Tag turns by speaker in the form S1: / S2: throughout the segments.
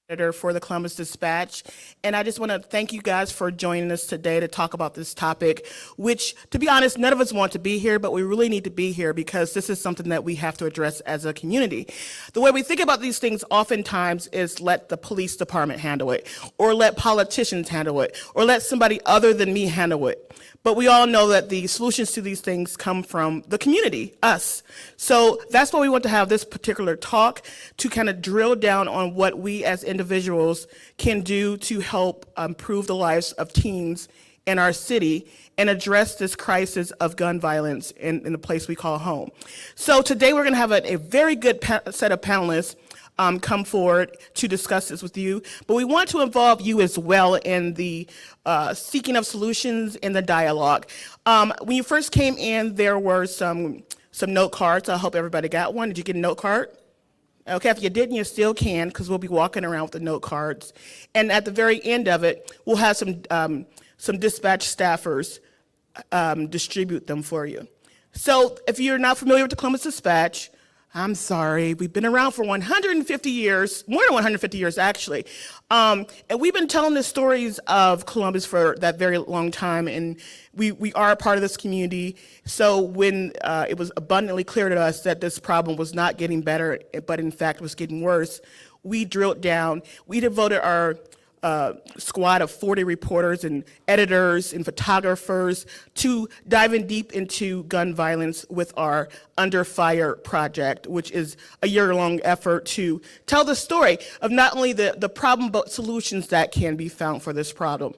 S1: editor for the Columbus Dispatch. And I just want to thank you guys for joining us today to talk about this topic, which, to be honest, none of us want to be here, but we really need to be here because this is something that we have to address as a community. The way we think about these things oftentimes is let the police department handle it, or let politicians handle it, or let somebody other than me handle it. But we all know that the solutions to these things come from the community, us. So that's why we want to have this particular talk, to kind of drill down on what we as individuals can do to help improve the lives of teens in our city and address this crisis of gun violence in the place we call home. So today we're going to have a very good set of panelists come forward to discuss this with you, but we want to involve you as well in the seeking of solutions in the dialogue. When you first came in, there were some note cards. I hope everybody got one. Did you get a note card? Okay, if you didn't, you still can, because we'll be walking around with the note cards. And at the very end of it, we'll have some dispatch staffers distribute them for you. So if you're not familiar with the Columbus Dispatch, I'm sorry, we've been around for 150 years, more than 150 years actually. And we've been telling the stories of Columbus for that very long time, and we are a part of this community. So when it was abundantly clear to us that this problem was not getting better, but in fact was getting worse, we drilled down. We devoted our squad of 40 reporters and editors and photographers to diving deep into gun violence with our Under Fire project, which is a year-long effort to tell the story of not only the problem, but solutions that can be found for this problem.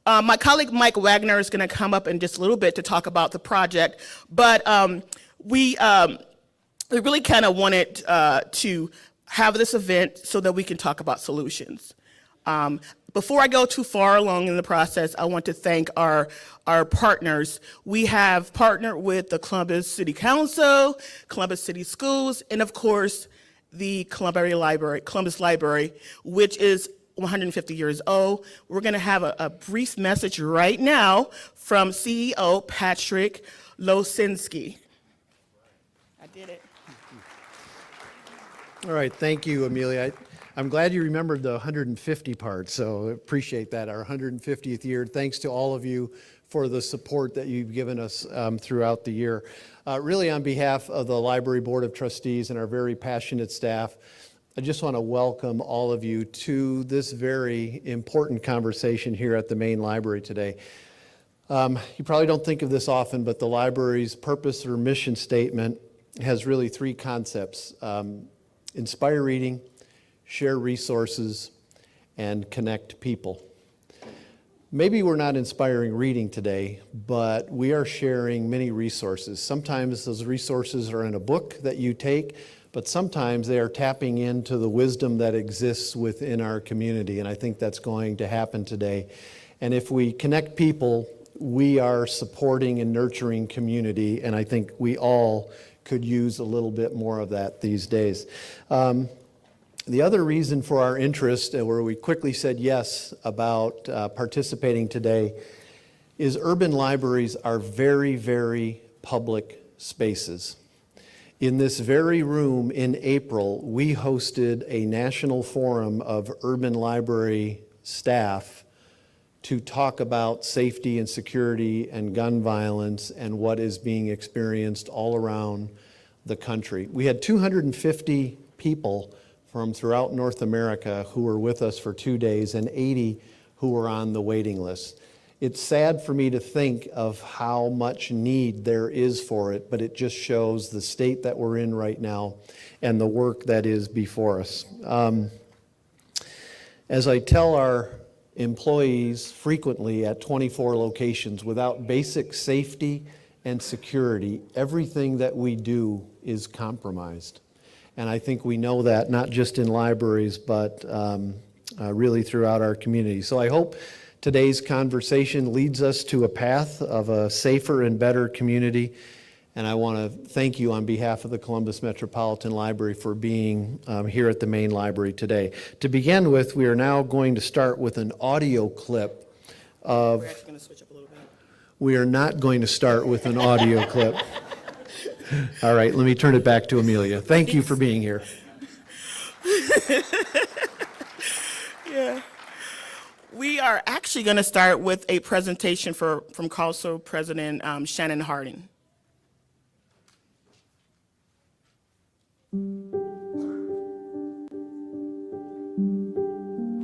S1: My colleague Mike Wagner is going to come up in just a little bit to talk about the project, but we really kind of wanted to have this event so that we can talk about solutions. Before I go too far along in the process, I want to thank our partners. We have partnered with the Columbus City Council, Columbus City Schools, and of course, the Columbus Library, which is 150 years old. We're going to have a brief message right now from CEO Patrick Losinski. I did it.
S2: All right, thank you, Amelia. I'm glad you remembered the 150 part, so appreciate that, our 150th year. Thanks to all of you for the support that you've given us throughout the year. Really, on behalf of the Library Board of Trustees and our very passionate staff, I just want to welcome all of you to this very important conversation here at the main library today. You probably don't think of this often, but the library's purpose or mission statement has really three concepts: inspire reading, share resources, and connect people. Maybe we're not inspiring reading today, but we are sharing many resources. Sometimes those resources are in a book that you take, but sometimes they are tapping into the wisdom that exists within our community, and I think that's going to happen today. And if we connect people, we are supporting and nurturing community, and I think we all could use a little bit more of that these days. The other reason for our interest, and where we quickly said yes about participating today, is urban libraries are very, very public spaces. In this very room in April, we hosted a national forum of urban library staff to talk about safety and security and gun violence and what is being experienced all around the country. We had 250 people from throughout North America who were with us for 2 days, and 80 who were on the waiting list. It's sad for me to think of how much need there is for it, but it just shows the state that we're in right now and the work that is before us. As I tell our employees frequently at 24 locations, without basic safety and security, everything that we do is compromised. And I think we know that not just in libraries, but really throughout our community. So I hope today's conversation leads us to a path of a safer and better community. And I want to thank you on behalf of the Columbus Metropolitan Library for being here at the main library today. To begin with, we are now going to start with an audio clip of...
S1: We're actually going to switch up a little bit.
S2: We are not going to start with an audio clip. All right, let me turn it back to Amelia. Thank you for being here.
S1: Yeah. We are actually going to start with a presentation from Council President Shannon Harding.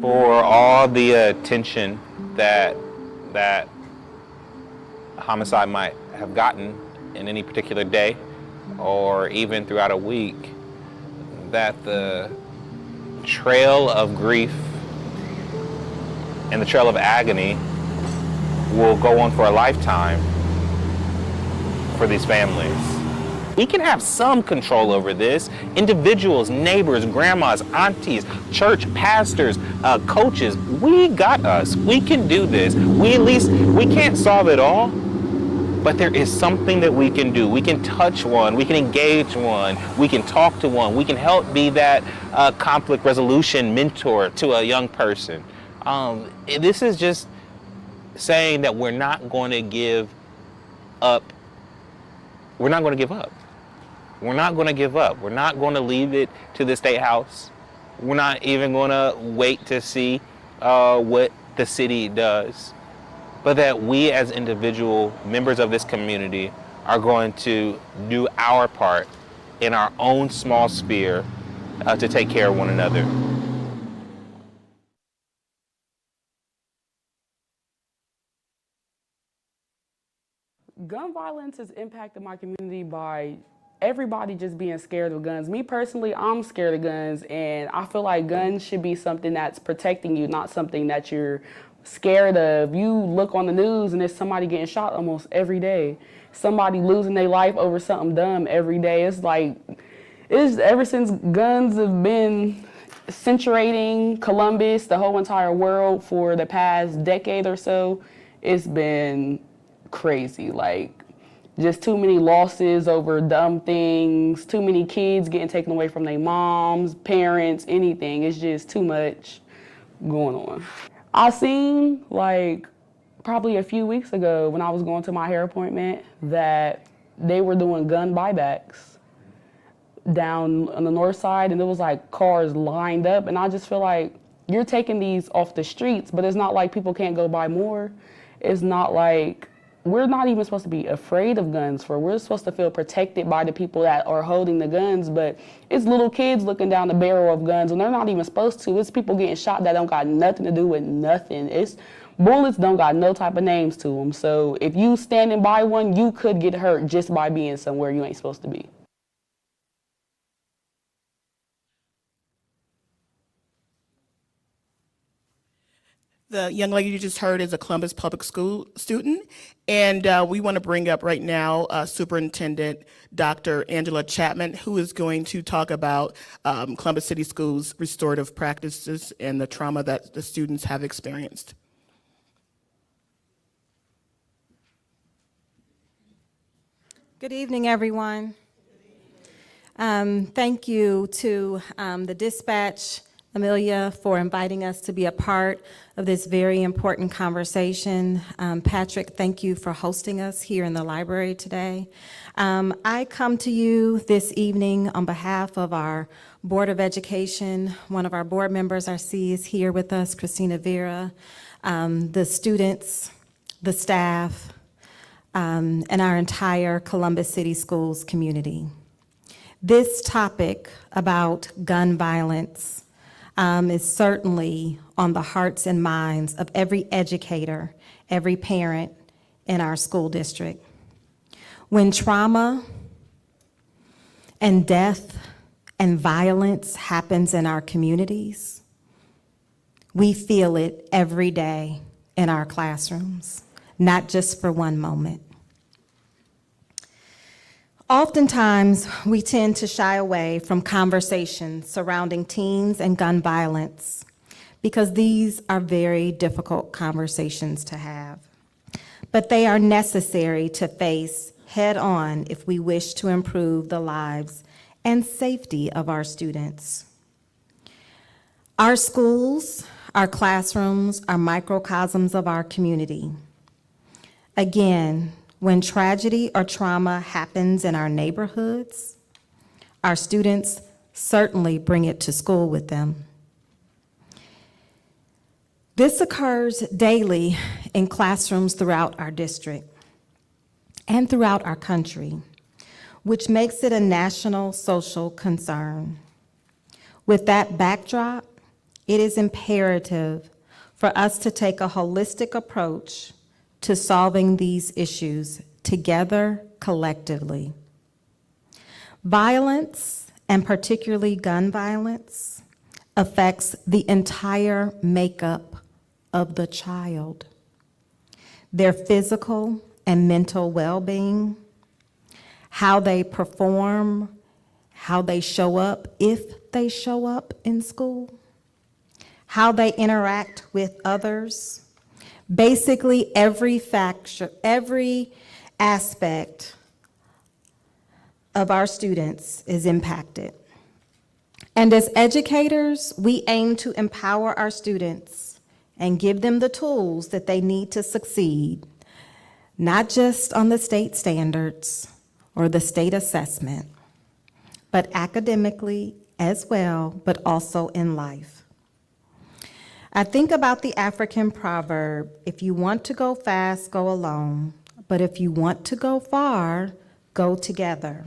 S3: For all the attention that homicide might have gotten in any particular day or even throughout a week, that the trail of grief and the trail of agony will go on for a lifetime for these families. We can have some control over this. Individuals, neighbors, grandmas, aunties, church pastors, coaches, we got us. We can do this. We can't solve it all, but there is something that we can do. We can touch one, we can engage one, we can talk to one, we can help be that conflict resolution mentor to a young person. This is just saying that we're not going to give up. We're not going to give up. We're not going to give up. We're not going to leave it to the State House. We're not even going to wait to see what the city does. But that we as individual members of this community are going to do our part in our own small sphere to take care of one another.
S4: Gun violence has impacted my community by everybody just being scared of guns. Me personally, I'm scared of guns, and I feel like guns should be something that's protecting you, not something that you're scared of. You look on the news and there's somebody getting shot almost every day. Somebody losing their life over something dumb every day. It's like, it's ever since guns have been saturating Columbus, the whole entire world for the past decade or so, it's been crazy. Like, just too many losses over dumb things, too many kids getting taken away from their moms, parents, anything. It's just too much going on. I seen, like, probably a few weeks ago when I was going to my hair appointment that they were doing gun buybacks down on the north side, and there was like cars lined up, and I just feel like you're taking these off the streets, but it's not like people can't go buy more. It's not like we're not even supposed to be afraid of guns. We're supposed to feel protected by the people that are holding the guns, but it's little kids looking down the barrel of guns and they're not even supposed to. It's people getting shot that don't got nothing to do with nothing. It's bullets don't got no type of names to them. So if you standing by one, you could get hurt just by being somewhere you ain't supposed to be.
S1: The young lady you just heard is a Columbus Public School student, and we want to bring up right now Superintendent Dr. Angela Chapman, who is going to talk about Columbus City Schools' restorative practices and the trauma that the students have experienced.
S5: Good evening, everyone. Thank you to the dispatch, Amelia, for inviting us to be a part of this very important conversation. Patrick, thank you for hosting us here in the library today. I come to you this evening on behalf of our Board of Education. One of our board members, our C, is here with us, Christina Vera, the students, the staff, and our entire Columbus City Schools community. This topic about gun violence is certainly on the hearts and minds of every educator, every parent in our school district. When trauma and death and violence happens in our communities, we feel it every day in our classrooms, not just for one moment. Oftentimes, we tend to shy away from conversations surrounding teens and gun violence because these are very difficult conversations to have. But they are necessary to face head-on if we wish to improve the lives and safety of our students. Our schools, our classrooms, are microcosms of our community. Again, when tragedy or trauma happens in our neighborhoods, our students certainly bring it to school with them. This occurs daily in classrooms throughout our district and throughout our country, which makes it a national social concern. With that backdrop, it is imperative for us to take a holistic approach to solving these issues together collectively. Violence, and particularly gun violence, affects the entire makeup of the child. Their physical and mental well-being, how they perform, how they show up, if they show up in school, how they interact with others. Basically, every aspect of our students is impacted. And as educators, we aim to empower our students and give them the tools that they need to succeed, not just on the state standards or the state assessment, but academically as well, but also in life. I think about the African proverb, if you want to go fast, go alone, but if you want to go far, go together.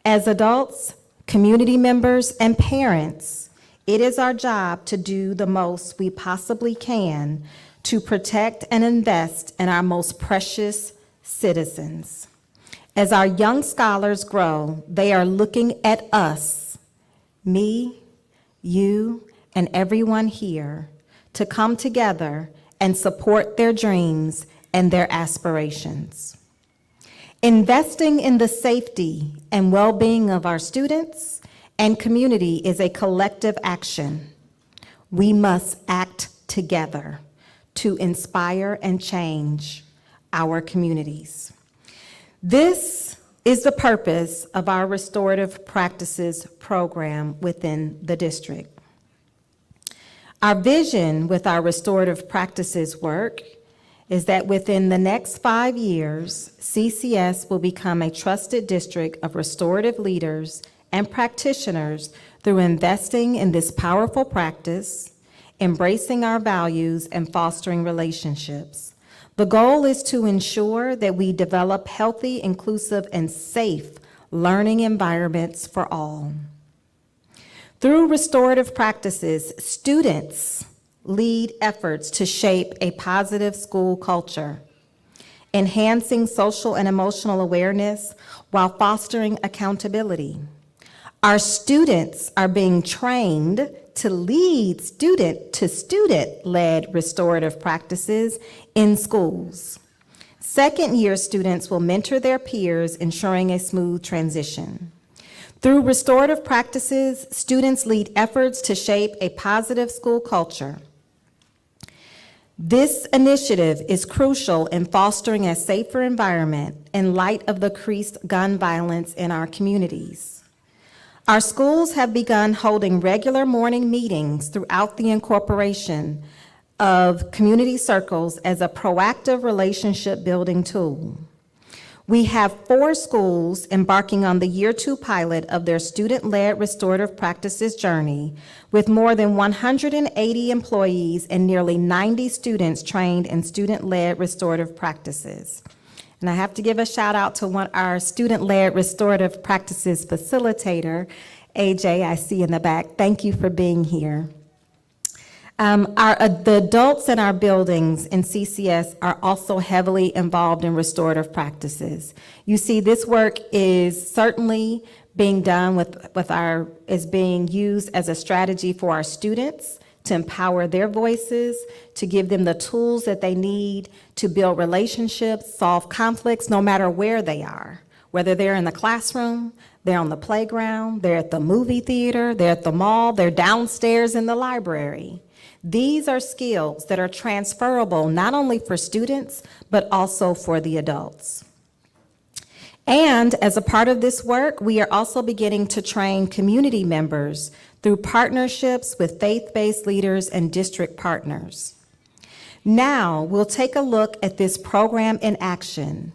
S5: As adults, community members, and parents, it is our job to do the most we possibly can to protect and invest in our most precious citizens. As our young scholars grow, they are looking at us, me, you, and everyone here, to come together and support their dreams and their aspirations. Investing in the safety and well-being of our students and community is a collective action. We must act together to inspire and change our communities. This is the purpose of our restorative practices program within the district. Our vision with our restorative practices work is that within the next 5 years, CCS will become a trusted district of restorative leaders and practitioners through investing in this powerful practice, embracing our values, and fostering relationships. The goal is to ensure that we develop healthy, inclusive, and safe learning environments for all. Through restorative practices, students lead efforts to shape a positive school culture, enhancing social and emotional awareness while fostering accountability. Our students are being trained to lead student-to-student-led restorative practices in schools. Second-year students will mentor their peers, ensuring a smooth transition. Through restorative practices, students lead efforts to shape a positive school culture. This initiative is crucial in fostering a safer environment in light of the increased gun violence in our communities. Our schools have begun holding regular morning meetings throughout the incorporation of community circles as a proactive relationship building tool. We have 4 schools embarking on the year 2 pilot of their student-led restorative practices journey, with more than 180 employees and nearly 90 students trained in student-led restorative practices. And I have to give a shout out to our student-led restorative practices facilitator, AJ, I see in the back. Thank you for being here. The adults in our buildings in CCS are also heavily involved in restorative practices. You see, this work is certainly being done is being used as a strategy for our students to empower their voices, to give them the tools that they need to build relationships, solve conflicts, no matter where they are. Whether they're in the classroom, they're on the playground, they're at the movie theater, they're at the mall, they're downstairs in the library. These are skills that are transferable not only for students, but also for the adults. And as a part of this work, we are also beginning to train community members through partnerships with faith-based leaders and district partners. Now, we'll take a look at this program in action,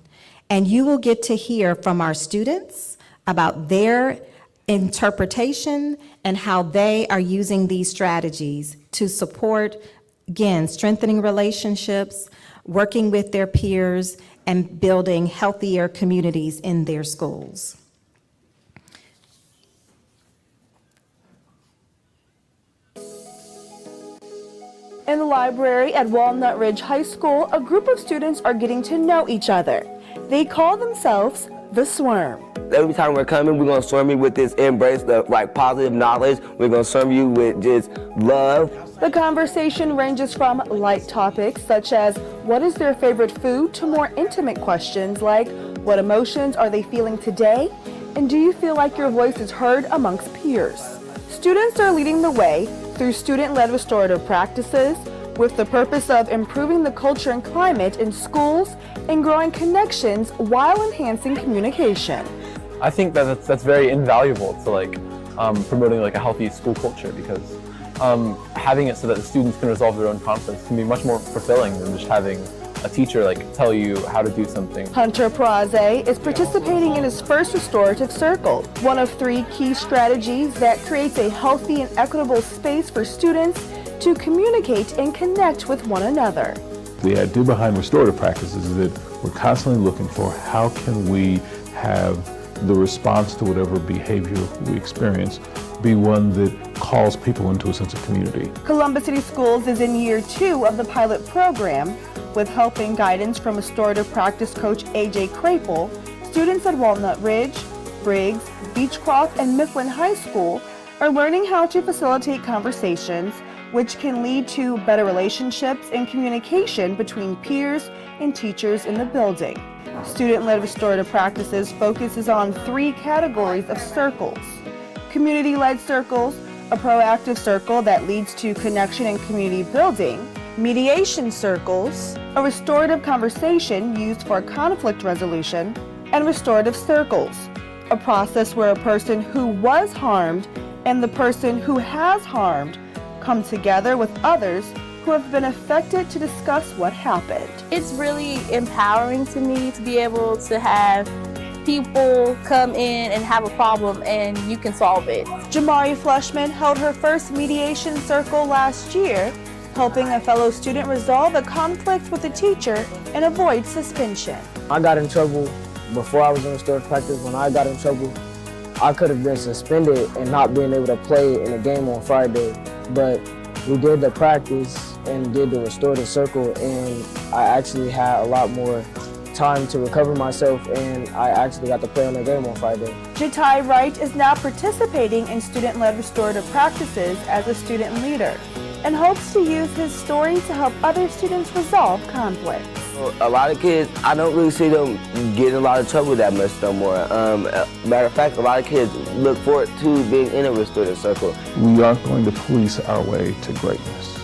S5: and you will get to hear from our students about their interpretation and how they are using these strategies to support Again, strengthening relationships, working with their peers, and building healthier communities in their schools.
S6: In the library at Walnut Ridge High School, a group of students are getting to know each other. They call themselves the Swarm.
S7: Every time we're coming, we're gonna swarm you with this embrace of like positive knowledge. We're gonna swarm you with just love.
S6: The conversation ranges from light topics such as what is their favorite food to more intimate questions like what emotions are they feeling today and do you feel like your voice is heard amongst peers. Students are leading the way through student-led restorative practices with the purpose of improving the culture and climate in schools and growing connections while enhancing communication.
S8: I think that that's very invaluable to promoting a healthy school culture, because having it so that the students can resolve their own conflicts can be much more fulfilling than just having a teacher tell you how to do something.
S6: Hunter Praze is participating in his first restorative circle, one of 3 key strategies that creates a healthy and equitable space for students to communicate and connect with one another.
S9: The idea behind restorative practices is that we're constantly looking for how can we have the response to whatever behavior we experience be one that calls people into a sense of community.
S6: Columbus City Schools is in year 2 of the pilot program. With help and guidance from restorative practice coach A.J. Crapel, students at Walnut Ridge, Briggs, Beechcroft, and Mifflin High School are learning how to facilitate conversations which can lead to better relationships and communication between peers and teachers in the building. Student-led restorative practices focuses on 3 categories of circles. Community-led circles, a proactive circle that leads to connection and community building. Mediation circles, a restorative conversation used for conflict resolution. And restorative circles, a process where a person who was harmed and the person who has harmed come together with others who have been affected to discuss what happened.
S10: It's really empowering to me to be able to have people come in and have a problem and you can solve it.
S6: Jamari Flushman held her first mediation circle last year, helping a fellow student resolve a conflict with a teacher and avoid suspension.
S11: I got in trouble before I was in restorative practice. When I got in trouble, I could have been suspended and not being able to play in a game on Friday, but we did the practice and did the restorative circle, and I actually had a lot more time to recover myself, and I actually got to play on the game on Friday.
S6: Jatai Wright is now participating in student-led restorative practices as a student leader and hopes to use his story to help other students resolve conflicts.
S7: A lot of kids, I don't really see them get in a lot of trouble that much no more. Matter of fact, a lot of kids look forward to being in a restorative circle.
S9: We aren't going to police our way to greatness.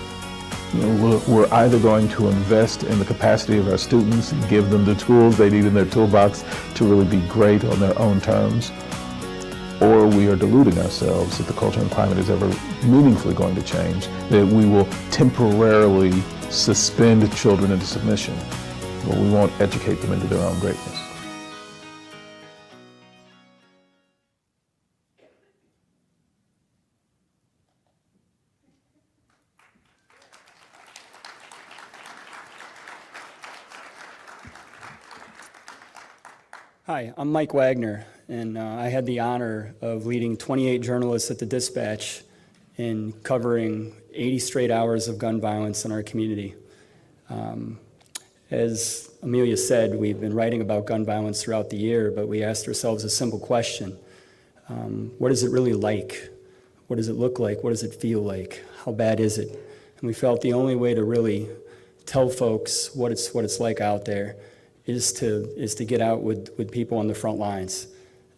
S9: We're either going to invest in the capacity of our students and give them the tools they need in their toolbox to really be great on their own terms, or we are deluding ourselves that the culture and climate is ever meaningfully going to change, that we will temporarily suspend children into submission, but we won't educate them into their own greatness.
S12: Hi, I'm Mike Wagner, and I had the honor of leading 28 journalists at the Dispatch in covering 80 straight hours of gun violence in our community. As Amelia said, we've been writing about gun violence throughout the year, but we asked ourselves a simple question. What is it really like? What does it look like? What does it feel like? How bad is it? And we felt the only way to really tell folks what it's like out there is to get out with people on the front lines.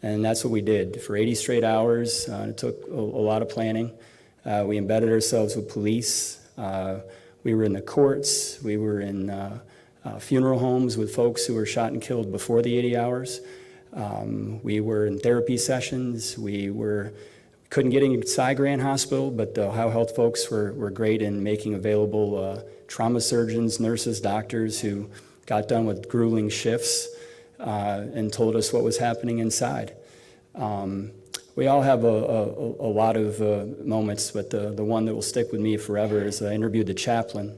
S12: And that's what we did for 80 straight hours. It took a lot of planning. We embedded ourselves with police. We were in the courts. We were in funeral homes with folks who were shot and killed before the 80 hours. We were in therapy sessions. We couldn't get into Cy Grant Hospital, but the Ohio Health folks were great in making available trauma surgeons, nurses, doctors who got done with grueling shifts and told us what was happening inside. We all have a lot of moments, but the one that will stick with me forever is I interviewed the chaplain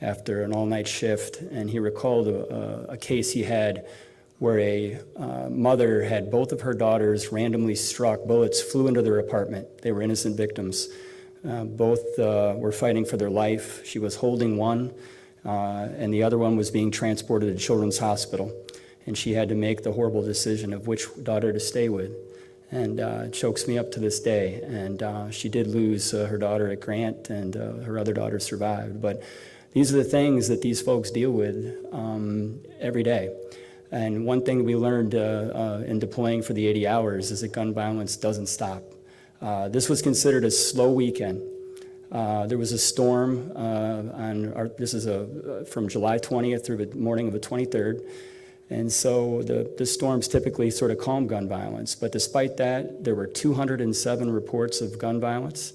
S12: after an all-night shift, and he recalled a case he had where a mother had both of her daughters randomly struck. Bullets flew into their apartment. They were innocent victims. Both were fighting for their life. She was holding one, and the other one was being transported to Children's Hospital. And she had to make the horrible decision of which daughter to stay with. And it chokes me up to this day. And she did lose her daughter at Grant, and her other daughter survived. But these are the things that these folks deal with every day. And one thing we learned in deploying for the 80 hours is that gun violence doesn't stop. This was considered a slow weekend. There was a storm this is from July 20th through the morning of the 23rd. And so the storms typically sort of calm gun violence. But despite that, there were 207 reports of gun violence.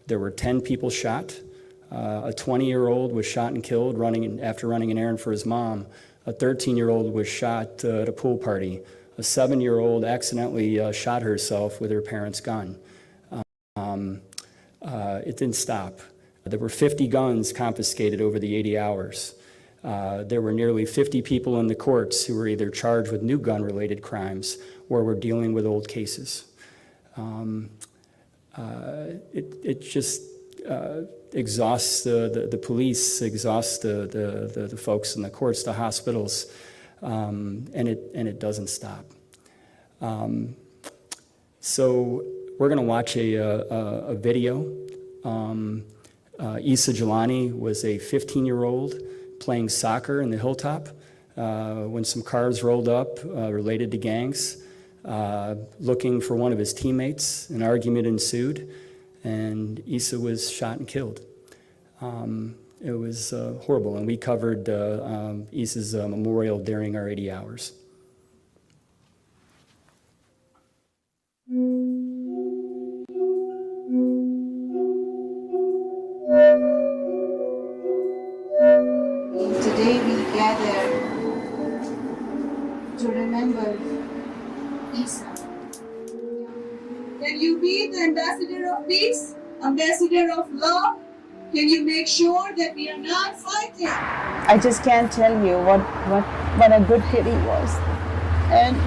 S12: There were 10 people shot. A 20-year-old was shot and killed after running an errand for his mom. A 13-year-old was shot at a pool party. A 7-year-old accidentally shot herself with her parents' gun. It didn't stop. There were 50 guns confiscated over the 80 hours. There were nearly 50 people in the courts who were either charged with new gun-related crimes or were dealing with old cases. It just exhausts the police, exhausts the folks in the courts, the hospitals, and it doesn't stop. So we're going to watch a video. Issa Jelani was a 15-year-old playing soccer in the Hilltop when some cars rolled up related to gangs, looking for one of his teammates. An argument ensued, and Issa was shot and killed. It was horrible, and we covered Issa's memorial during our 80 hours.
S13: Today we gather to remember Issa. Can you be the ambassador of peace, ambassador of love? Can you make sure that we are not fighting?
S6: I just can't tell you what a good kid he was. And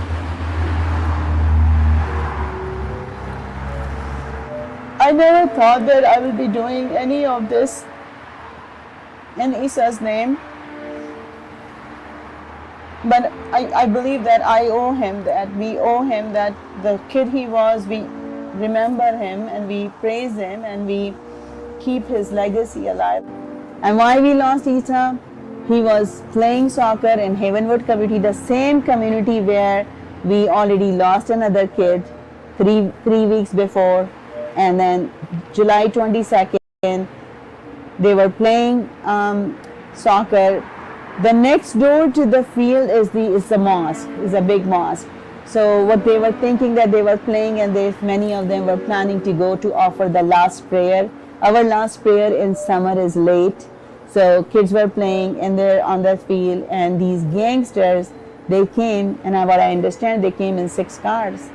S6: I never thought that I will be doing any of this in Issa's name. But I believe that I owe him that. We owe him that. The kid he was, we remember him and we praise him and we keep his legacy alive. And why we lost Issa? He was playing soccer in Havenwood community, the same community where we already lost another kid three weeks before. And then July 22nd, they were playing soccer. The next door to the field is the mosque, is a big mosque. So what they were thinking that they were playing, and many of them were planning to go to offer the last prayer. Our last prayer in summer is late, so kids were playing and they're on the field, and these gangsters, they came, and what I understand, they came in 6 cars.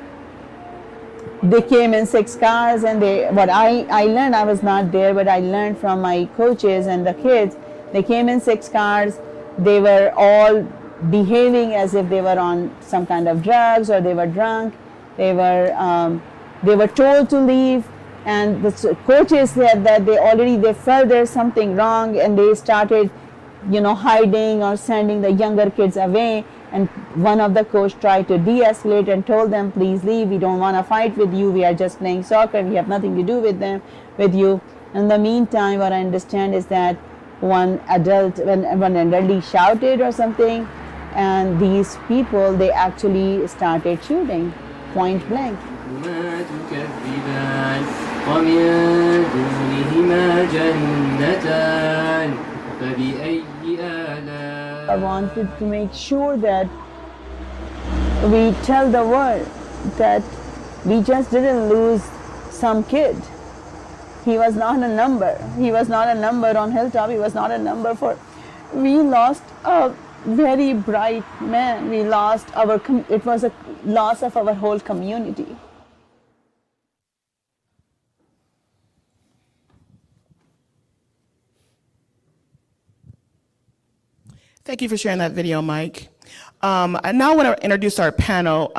S6: They came in 6 cars, and what I learned, I was not there, but I learned from my coaches and the kids, they came in 6 cars. They were all behaving as if they were on some kind of drugs or they were drunk. They were told to leave, and the coaches said that they felt there's something wrong, and they started, hiding or sending the younger kids away. And one of the coach tried to de-escalate and told them, please leave, we don't want to fight with you, we are just playing soccer, we have nothing to do with you. In the meantime, what I understand is that one adult, when an adult shouted or something, and these people, they actually started shooting, point blank. I wanted to make sure that we tell the world that we just didn't lose some kid. He was not a number. He was not a number on Hilltop. He was not a number we lost a very bright man. We lost it was a loss of our whole community.
S1: Thank you for sharing that video, Mike. I now want to introduce our panel.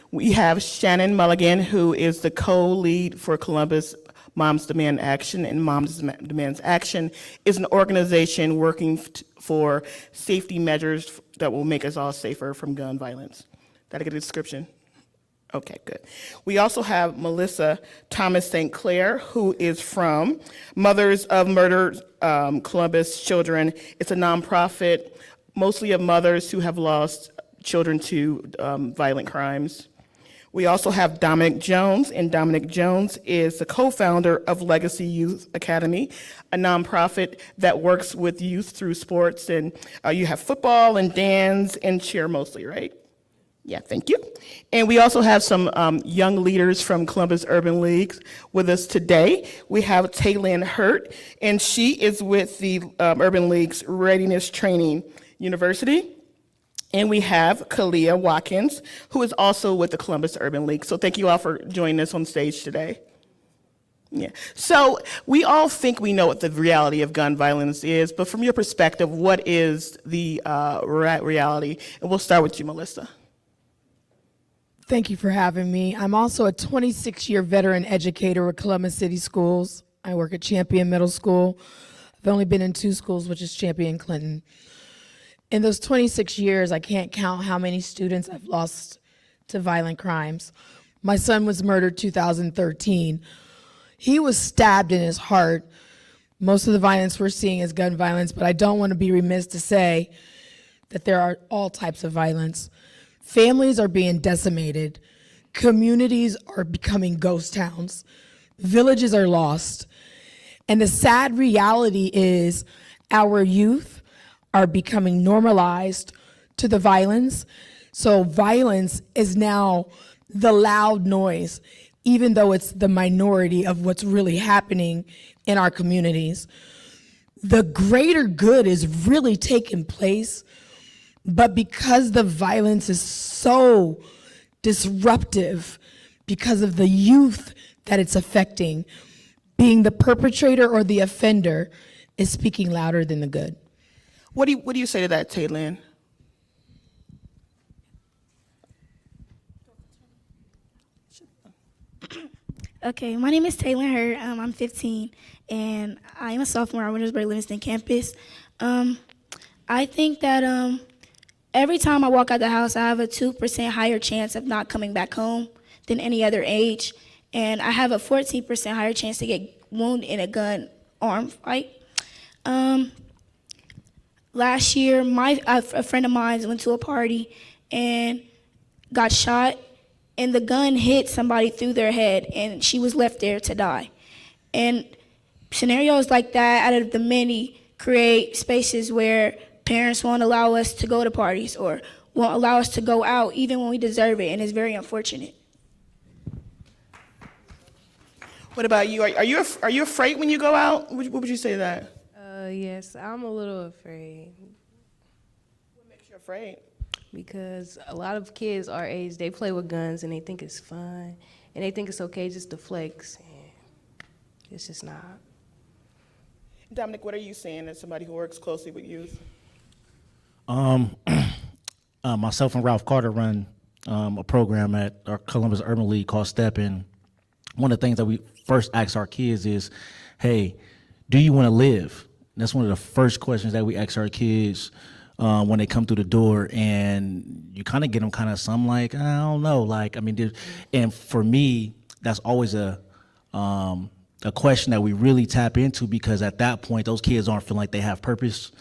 S1: We have Shannon Mulligan, who is the co-lead for Columbus Moms Demand Action, and Moms Demands Action is an organization working for safety measures that will make us all safer from gun violence. Did I get a description? Okay, good. We also have Melissa Thomas St. Clair, who is from Mothers of Murdered Columbus Children. It's a nonprofit, mostly of mothers who have lost children to violent crimes. We also have Dominic Jones, and Dominic Jones is the co-founder of Legacy Youth Academy, a nonprofit that works with youth through sports. And you have football and dance and cheer mostly, right? Yeah, thank you. And we also have some young leaders from Columbus Urban League with us today. We have Taylin Hurt, and she is with the Urban League's Readiness Training University. And we have Kalia Watkins, who is also with the Columbus Urban League. So thank you all for joining us on stage today. Yeah. So we all think we know what the reality of gun violence is, but from your perspective, what is the reality? And we'll start with you, Melissa.
S14: Thank you for having me. I'm also a 26-year veteran educator with Columbus City Schools. I work at Champion Middle School. I've only been in 2 schools, which is Champion Clinton. In those 26 years, I can't count how many students I've lost to violent crimes. My son was murdered 2013. He was stabbed in his heart. Most of the violence we're seeing is gun violence, but I don't want to be remiss to say that there are all types of violence. Families are being decimated. Communities are becoming ghost towns. Villages are lost. And the sad reality is our youth are becoming normalized to the violence. So violence is now the loud noise, even though it's the minority of what's really happening in our communities. The greater good is really taking place, but because the violence is so disruptive, because of the youth that it's affecting, being the perpetrator or the offender is speaking louder than the good.
S1: What do you say to that, Taylin?
S15: Okay, my name is Taylor Hurd. I'm 15, and I am a sophomore at Wintersburg Livingston campus. I think that every time I walk out the house, I have a 2% higher chance of not coming back home than any other age, and I have a 14% higher chance to get wounded in a gun arm fight. Last year, a friend of mine went to a party and got shot, and the gun hit somebody through their head, and she was left there to die. And scenarios like that, out of the many, create spaces where parents won't allow us to go to parties or won't allow us to go out even when we deserve it, and it's very unfortunate.
S1: What about you? Are you afraid when you go out? What would you say to that?
S16: Yes, I'm a little afraid.
S1: What makes you afraid?
S16: Because a lot of kids our age, they play with guns and they think it's fun, and they think it's okay just to flex, and it's just not.
S1: Dominic, what are you saying as somebody who works closely with youth?
S17: Myself and Ralph Carter run a program at our Columbus Urban League called Step, and one of the things that we first ask our kids is, hey, do you want to live? That's one of the first questions that we ask our kids when they come through the door, and you kind of get them kind of some like, I don't know, like, I mean, and for me, that's always a question that we really tap into, because at that point, those kids aren't feeling like they have purpose.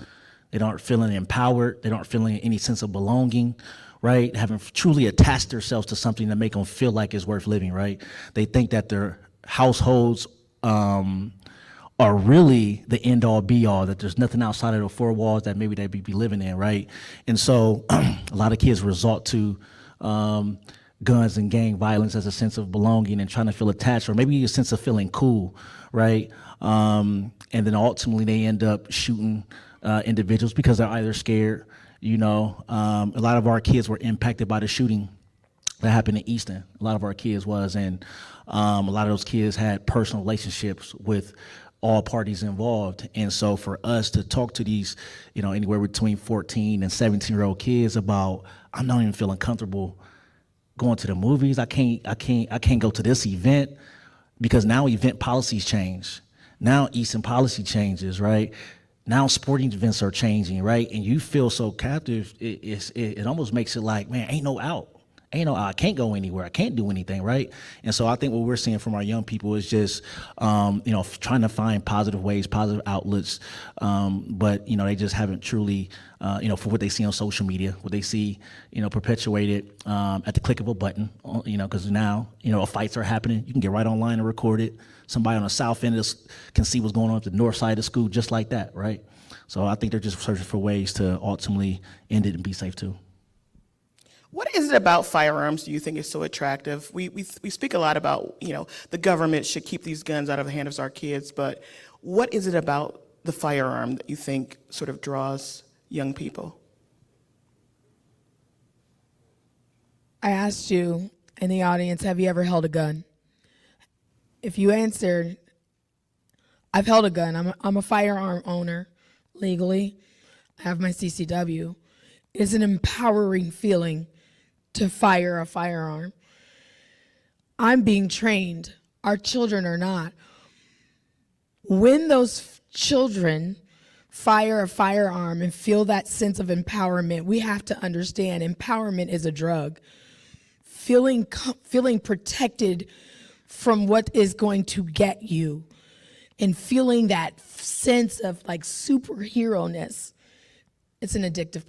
S17: They aren't feeling empowered. They aren't feeling any sense of belonging, right? Haven't truly attached themselves to something that make them feel like it's worth living, right? They think that their households are really the end all be all, that there's nothing outside of the 4 walls that maybe they'd be living in, right? And so a lot of kids resort to guns and gang violence as a sense of belonging and trying to feel attached, or maybe a sense of feeling cool, right? And then ultimately they end up shooting individuals because they're either scared, you know. A lot of our kids were impacted by the shooting that happened in Easton. A lot of our kids was, and a lot of those kids had personal relationships with all parties involved. And so for us to talk to these, anywhere between 14 and 17-year-old kids about, I'm not even feeling comfortable going to the movies. I can't go to this event because now event policies change. Now Eastern policy changes, right? Now sporting events are changing, right? And you feel so captive, it almost makes it like, man, ain't no out. I can't go anywhere. I can't do anything, right? And so I think what we're seeing from our young people is just, trying to find positive ways, positive outlets, but they just haven't truly, for what they see on social media, what they see, perpetuated at the click of a button, because now, fights are happening. You can get right online and record it. Somebody on the south end can see what's going on at the north side of the school just like that, right? So I think they're just searching for ways to ultimately end it and be safe too.
S1: What is it about firearms do you think is so attractive? We speak a lot about, the government should keep these guns out of the hands of our kids, but what is it about the firearm that you think sort of draws young people?
S14: I asked you in the audience, have you ever held a gun? If you answered, I've held a gun, I'm a firearm owner legally, I have my CCW, it's an empowering feeling to fire a firearm. I'm being trained, our children are not. When those children fire a firearm and feel that sense of empowerment, we have to understand empowerment is a drug. Feeling protected from what is going to get you and feeling that sense of like superhero-ness, it's an addictive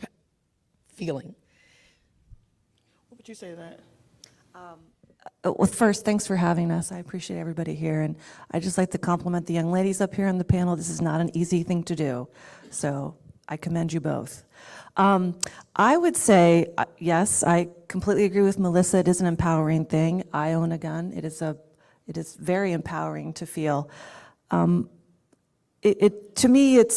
S14: feeling.
S1: What would you say to that?
S18: Well, first, thanks for having us. I appreciate everybody here. And I'd just like to compliment the young ladies up here on the panel. This is not an easy thing to do. So I commend you both. I would say, yes, I completely agree with Melissa. It is an empowering thing. I own a gun. It is very empowering to feel. To me, it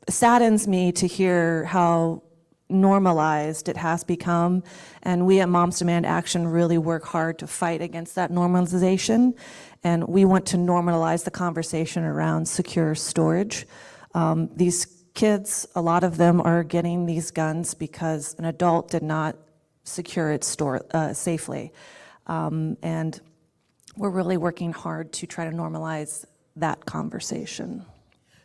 S18: saddens me to hear how normalized it has become, and we at Moms Demand Action really work hard to fight against that normalization, and we want to normalize the conversation around secure storage. These kids, a lot of them are getting these guns because an adult did not secure it safely, and we're really working hard to try to normalize that conversation.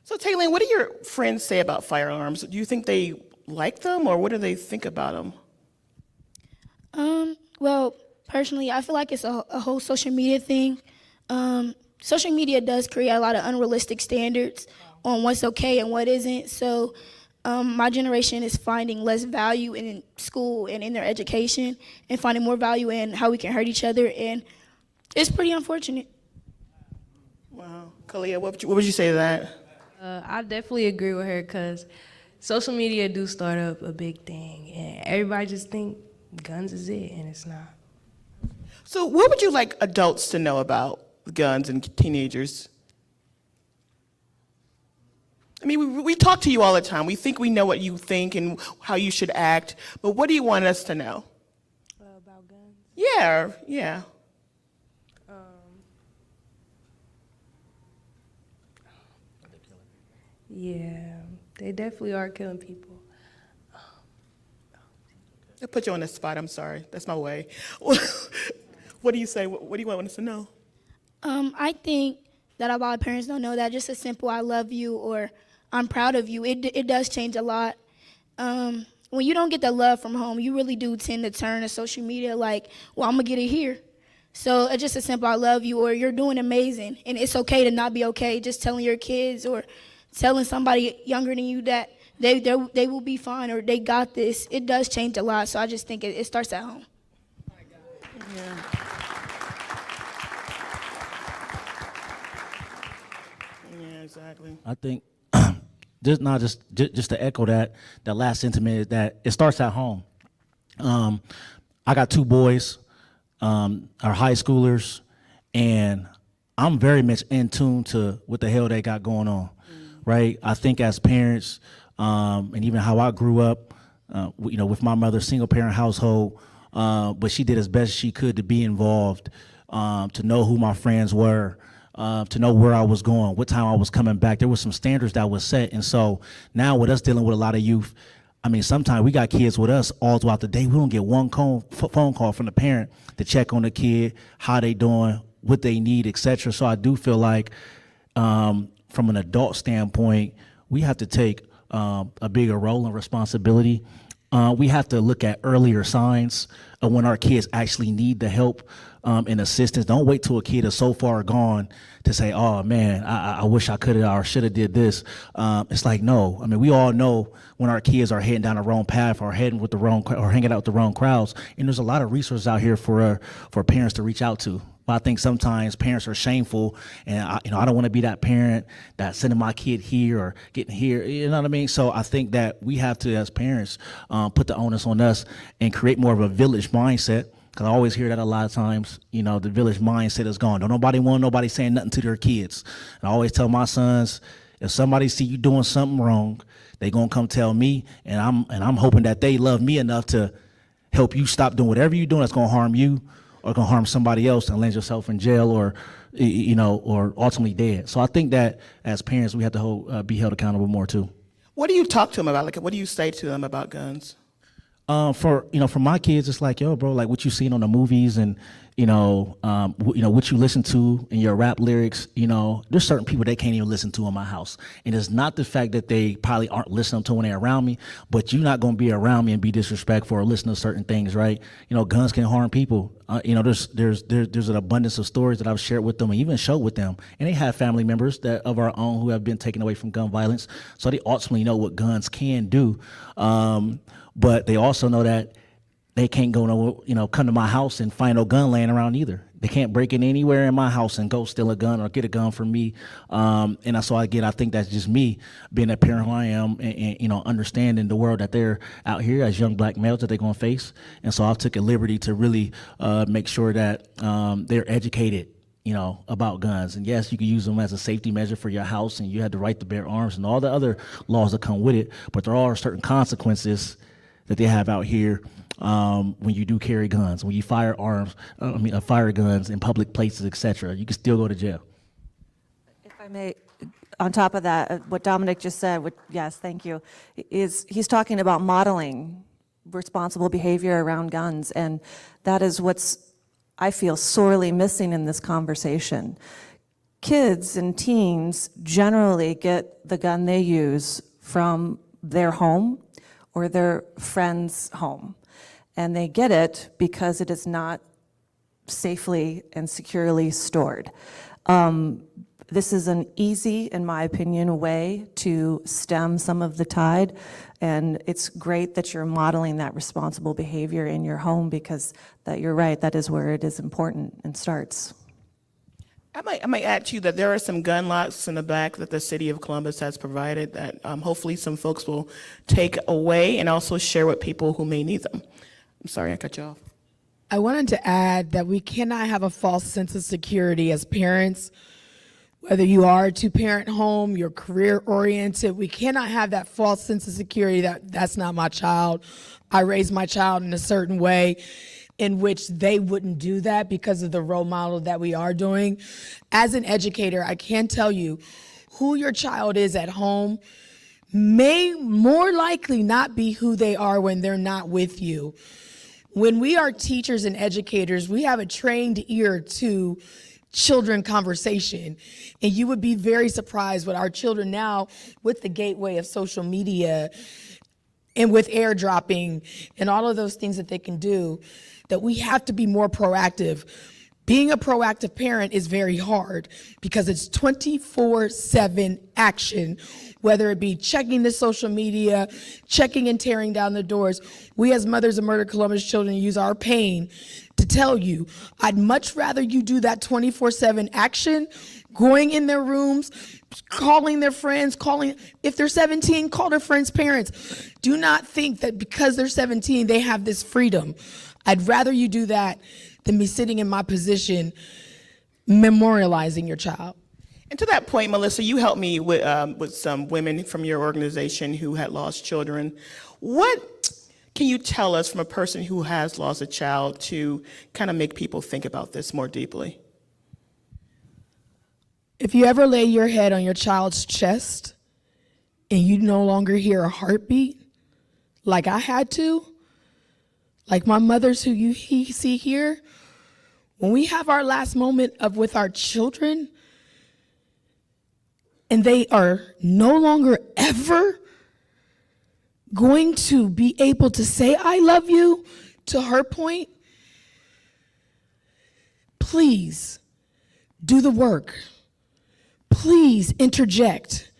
S1: So Taylor, what do your friends say about firearms? Do you think they like them, or what do they think about them?
S15: Well, personally, I feel like it's a whole social media thing. Social media does create a lot of unrealistic standards on what's okay and what isn't. So my generation is finding less value in school and in their education and finding more value in how we can hurt each other, and it's pretty unfortunate.
S1: Wow. Kalia, what would you say to that?
S16: I definitely agree with her because social media do start up a big thing, and everybody just think guns is it, and it's not.
S1: So what would you like adults to know about guns and teenagers? I mean, we talk to you all the time. We think we know what you think and how you should act, but what do you want us to know?
S16: About guns?
S1: Yeah.
S16: Yeah, they definitely are killing people.
S1: I put you on the spot. I'm sorry. That's my way. What do you say? What do you want us to know?
S15: I think that a lot of parents don't know that just a simple "I love you" or "I'm proud of you," it does change a lot. When you don't get the love from home, you really do tend to turn to social media like, well, I'm gonna get it here. So it's just a simple "I love you" or "You're doing amazing," and it's okay to not be okay. Just telling your kids or telling somebody younger than you that they will be fine or they got this, it does change a lot. So I just think it starts at home.
S1: Yeah. Yeah, exactly.
S17: I think just to echo that last sentiment is that it starts at home. I got two boys, are high schoolers, and I'm very much in tune to what the hell they got going on, right? I think as parents, and even how I grew up, with my mother, single parent household, but she did as best she could to be involved, to know who my friends were, to know where I was going, what time I was coming back. There was some standards that was set. And so now with us dealing with a lot of youth, I mean, sometimes we got kids with us all throughout the day. We don't get one phone call from the parent to check on the kid, how they doing, what they need, etc. So I do feel like from an adult standpoint, we have to take a bigger role and responsibility. We have to look at earlier signs of when our kids actually need the help and assistance. Don't wait till a kid is so far gone to say, oh man, I wish I could have or should have did this. It's like, no. I mean, we all know when our kids are heading down the wrong path or heading with the wrong or hanging out with the wrong crowds. And there's a lot of resources out here for parents to reach out to. But I think sometimes parents are shameful, and I don't want to be that parent that's sending my kid here or getting here. You know what I mean? So I think that we have to, as parents, put the onus on us and create more of a village mindset. Because I always hear that a lot of times. You know, the village mindset is gone. Don't nobody want nobody saying nothing to their kids. And I always tell my sons, if somebody see you doing something wrong, they gonna come tell me, and I'm hoping that they love me enough to help you stop doing whatever you're doing that's gonna harm you or gonna harm somebody else and land yourself in jail or or ultimately dead. So I think that as parents we have to be held accountable more too.
S1: What do you talk to them about? Like, what do you say to them about guns?
S17: For my kids, it's like, yo, bro, like what you seen on the movies and what you listen to in your rap lyrics. There's certain people they can't even listen to in my house, and it's not the fact that they probably aren't listening to when they're around me, but you're not gonna be around me and be disrespectful or listen to certain things, right? Guns can harm people. There's an abundance of stories that I've shared with them and even showed with them, and they have family members that of our own who have been taken away from gun violence, so they ultimately know what guns can do. But they also know that they can't go come to my house and find no gun laying around either. They can't break in anywhere in my house and go steal a gun or get a gun from me. And so I think that's just me being a parent who I am and understanding the world that they're out here as young black males that they're going to face. And so I took a liberty to really make sure that they're educated about guns. And yes, you can use them as a safety measure for your house and you have the right to bear arms and all the other laws that come with it. But there are certain consequences that they have out here when you do carry guns, when you fire guns in public places, etc. You can still go to jail.
S18: If I may, on top of that, what Dominic just said, yes, thank you, is he's talking about modeling responsible behavior around guns, and that is what's, I feel, sorely missing in this conversation. Kids and teens generally get the gun they use from their home or their friend's home. And they get it because it is not safely and securely stored. This is an easy, in my opinion, way to stem some of the tide. And it's great that you're modeling that responsible behavior in your home because you're right, that is where it is important and starts.
S1: I might add to you that there are some gun locks in the back that the city of Columbus has provided that hopefully some folks will take away and also share with people who may need them. I'm sorry, I cut you off.
S14: I wanted to add that we cannot have a false sense of security as parents. Whether you are a two-parent home, you're career-oriented, we cannot have that false sense of security that that's not my child. I raised my child in a certain way in which they wouldn't do that because of the role model that we are doing. As an educator, I can tell you who your child is at home may more likely not be who they are when they're not with you. When we are teachers and educators, we have a trained ear to children conversation. And you would be very surprised with our children now with the gateway of social media and with airdropping and all of those things that they can do, that we have to be more proactive. Being a proactive parent is very hard because it's 24/7 action, whether it be checking the social media, checking and tearing down the doors. We as Mothers of Murdered Columbus Children use our pain to tell you, I'd much rather you do that 24/7 action, going in their rooms, calling their friends, if they're 17, call their friends' parents. Do not think that because they're 17, they have this freedom. I'd rather you do that than be sitting in my position memorializing your child.
S1: And to that point, Melissa, you helped me with some women from your organization who had lost children. What can you tell us from a person who has lost a child to kind of make people think about this more deeply?
S14: If you ever lay your head on your child's chest and you no longer hear a heartbeat, like I had to, like my mothers who you see here, when we have our last moment with our children and they are no longer ever going to be able to say, I love you, to her point, please do the work. Please interject.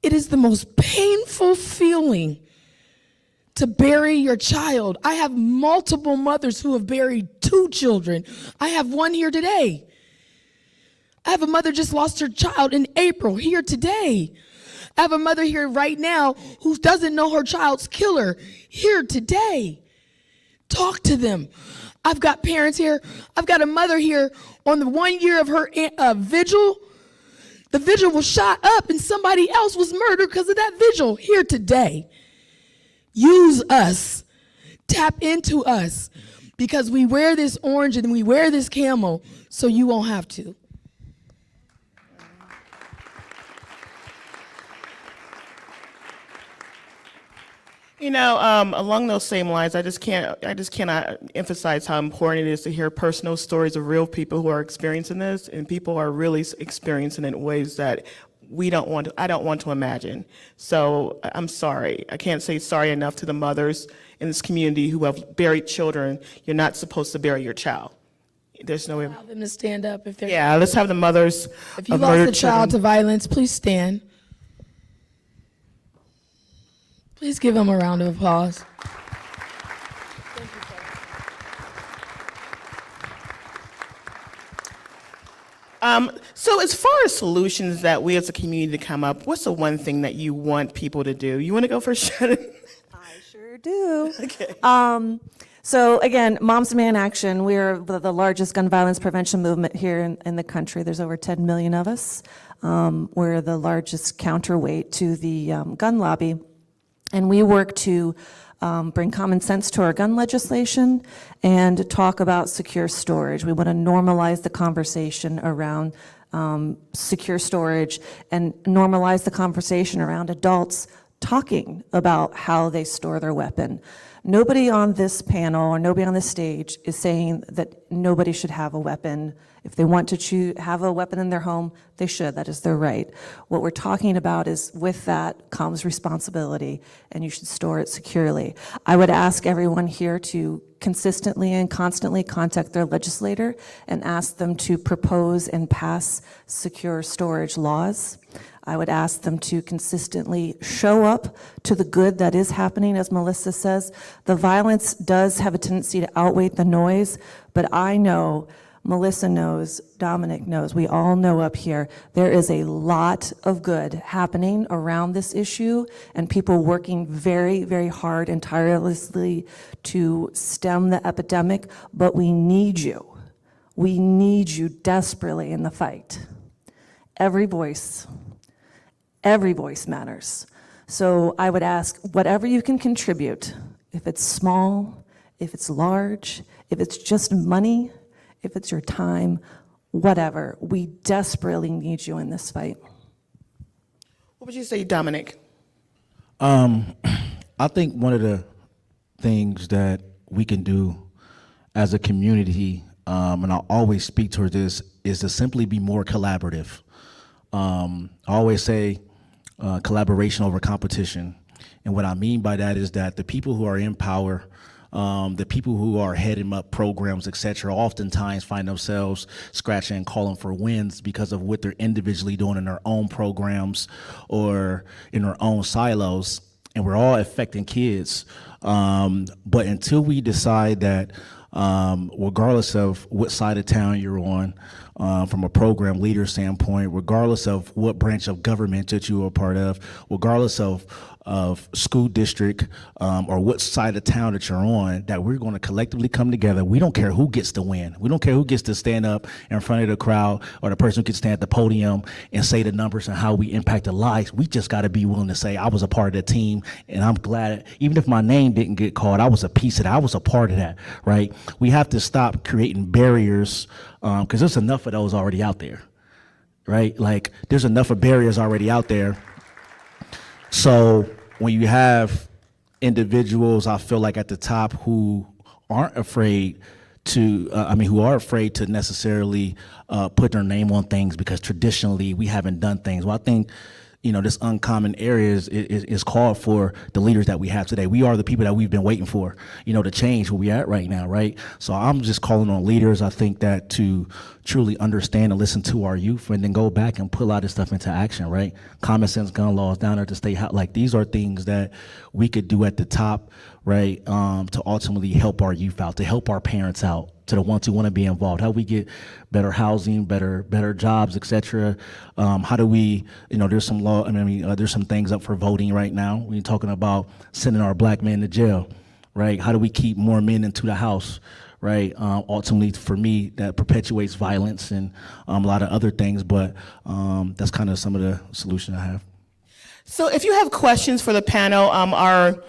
S14: It is the most painful feeling to bury your child. I have multiple mothers who have buried 2 children. I have one here today. I have a mother just lost her child in April, here today. I have a mother here right now who doesn't know her child's killer, here today. Talk to them. I've got parents here. I've got a mother here on the 1 year of her vigil. The vigil was shot up and somebody else was murdered because of that vigil, here today. Use us. Tap into us, because we wear this orange and we wear this camel so you won't have to.
S1: You know, along those same lines, I just cannot emphasize how important it is to hear personal stories of real people who are experiencing this, and people are really experiencing it in ways that I don't want to imagine. So I'm sorry. I can't say sorry enough to the mothers in this community who have buried children. You're not supposed to bury your child. There's no way.
S14: Allow them to stand up if they're.
S1: Yeah, let's have the mothers
S14: If you
S1: of
S14: lost
S1: murdered
S14: a child to
S1: children.
S14: violence, please stand. Please give them a round of applause.
S1: So as far as solutions that we as a community come up, what's the one thing that you want people to do? You want to go first, Shannon?
S18: Sure do.
S1: Okay.
S18: So again, Moms Demand Action, we're the largest gun violence prevention movement here in the country. There's over 10 million of us. We're the largest counterweight to the gun lobby. And we work to bring common sense to our gun legislation and talk about secure storage. We want to normalize the conversation around secure storage and normalize the conversation around adults talking about how they store their weapon. Nobody on this panel or nobody on this stage is saying that nobody should have a weapon. If they want to have a weapon in their home, they should. That is their right. What we're talking about is with that comes responsibility, and you should store it securely. I would ask everyone here to consistently and constantly contact their legislator and ask them to propose and pass secure storage laws. I would ask them to consistently show up to the good that is happening. As Melissa says, the violence does have a tendency to outweigh the noise, but I know, Melissa knows, Dominic knows, we all know up here, there is a lot of good happening around this issue and people working very, very hard and tirelessly to stem the epidemic, but we need you. We need you desperately in the fight. Every voice matters. So I would ask, whatever you can contribute, if it's small, if it's large, if it's just money, if it's your time, whatever, we desperately need you in this fight.
S1: What would you say, Dominic?
S17: I think one of the things that we can do as a community, and I always speak towards this, is to simply be more collaborative. I always say collaboration over competition. And what I mean by that is that the people who are in power, the people who are heading up programs, et cetera, oftentimes find themselves scratching and calling for wins because of what they're individually doing in their own programs or in their own silos. And we're all affecting kids. But until we decide that, regardless of what side of town you're on, from a program leader standpoint, regardless of what branch of government that you are a part of, regardless of school district or what side of town that you're on, that we're going to collectively come together. We don't care who gets to win. We don't care who gets to stand up in front of the crowd or the person who gets to stand at the podium and say the numbers and how we impacted lives. We just got to be willing to say, I was a part of the team, and I'm glad, even if my name didn't get called, I was a piece of that. I was a part of that, right? We have to stop creating barriers because there's enough of those already out there. right? Like, there's enough of barriers already out there. So when you have individuals, I feel like at the top who aren't afraid to, who are afraid to necessarily put their name on things because traditionally we haven't done things. Well, I think, this uncommon area is called for the leaders that we have today. We are the people that we've been waiting for, to change where we're at right now, right? So I'm just calling on leaders, I think, that to truly understand and listen to our youth and then go back and put a lot of stuff into action, right? Common sense gun laws down there at the state house, like these are things that we could do at the top, right? To ultimately help our youth out, to help our parents out, to the ones who want to be involved. How do we get better housing, better jobs, et cetera? How do we, there's some law, there's some things up for voting right now. We're talking about sending our black men to jail, right? How do we keep more men into the house, right? Ultimately, for me, that perpetuates violence and a lot of other things, but that's kind of some of the solution I have.
S1: So if you have questions for the panel, our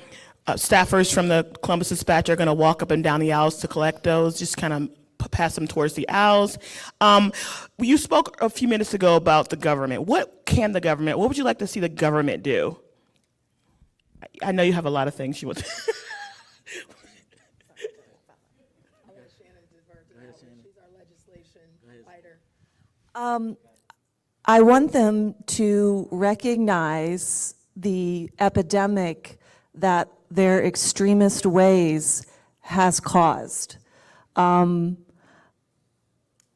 S1: staffers from the Columbus Dispatch are going to walk up and down the aisles to collect those, just kind of pass them towards the aisles. You spoke a few minutes ago about the government. What would you like to see the government do? I know you have a lot of things you want to.
S18: I want them to recognize the epidemic that their extremist ways has caused. A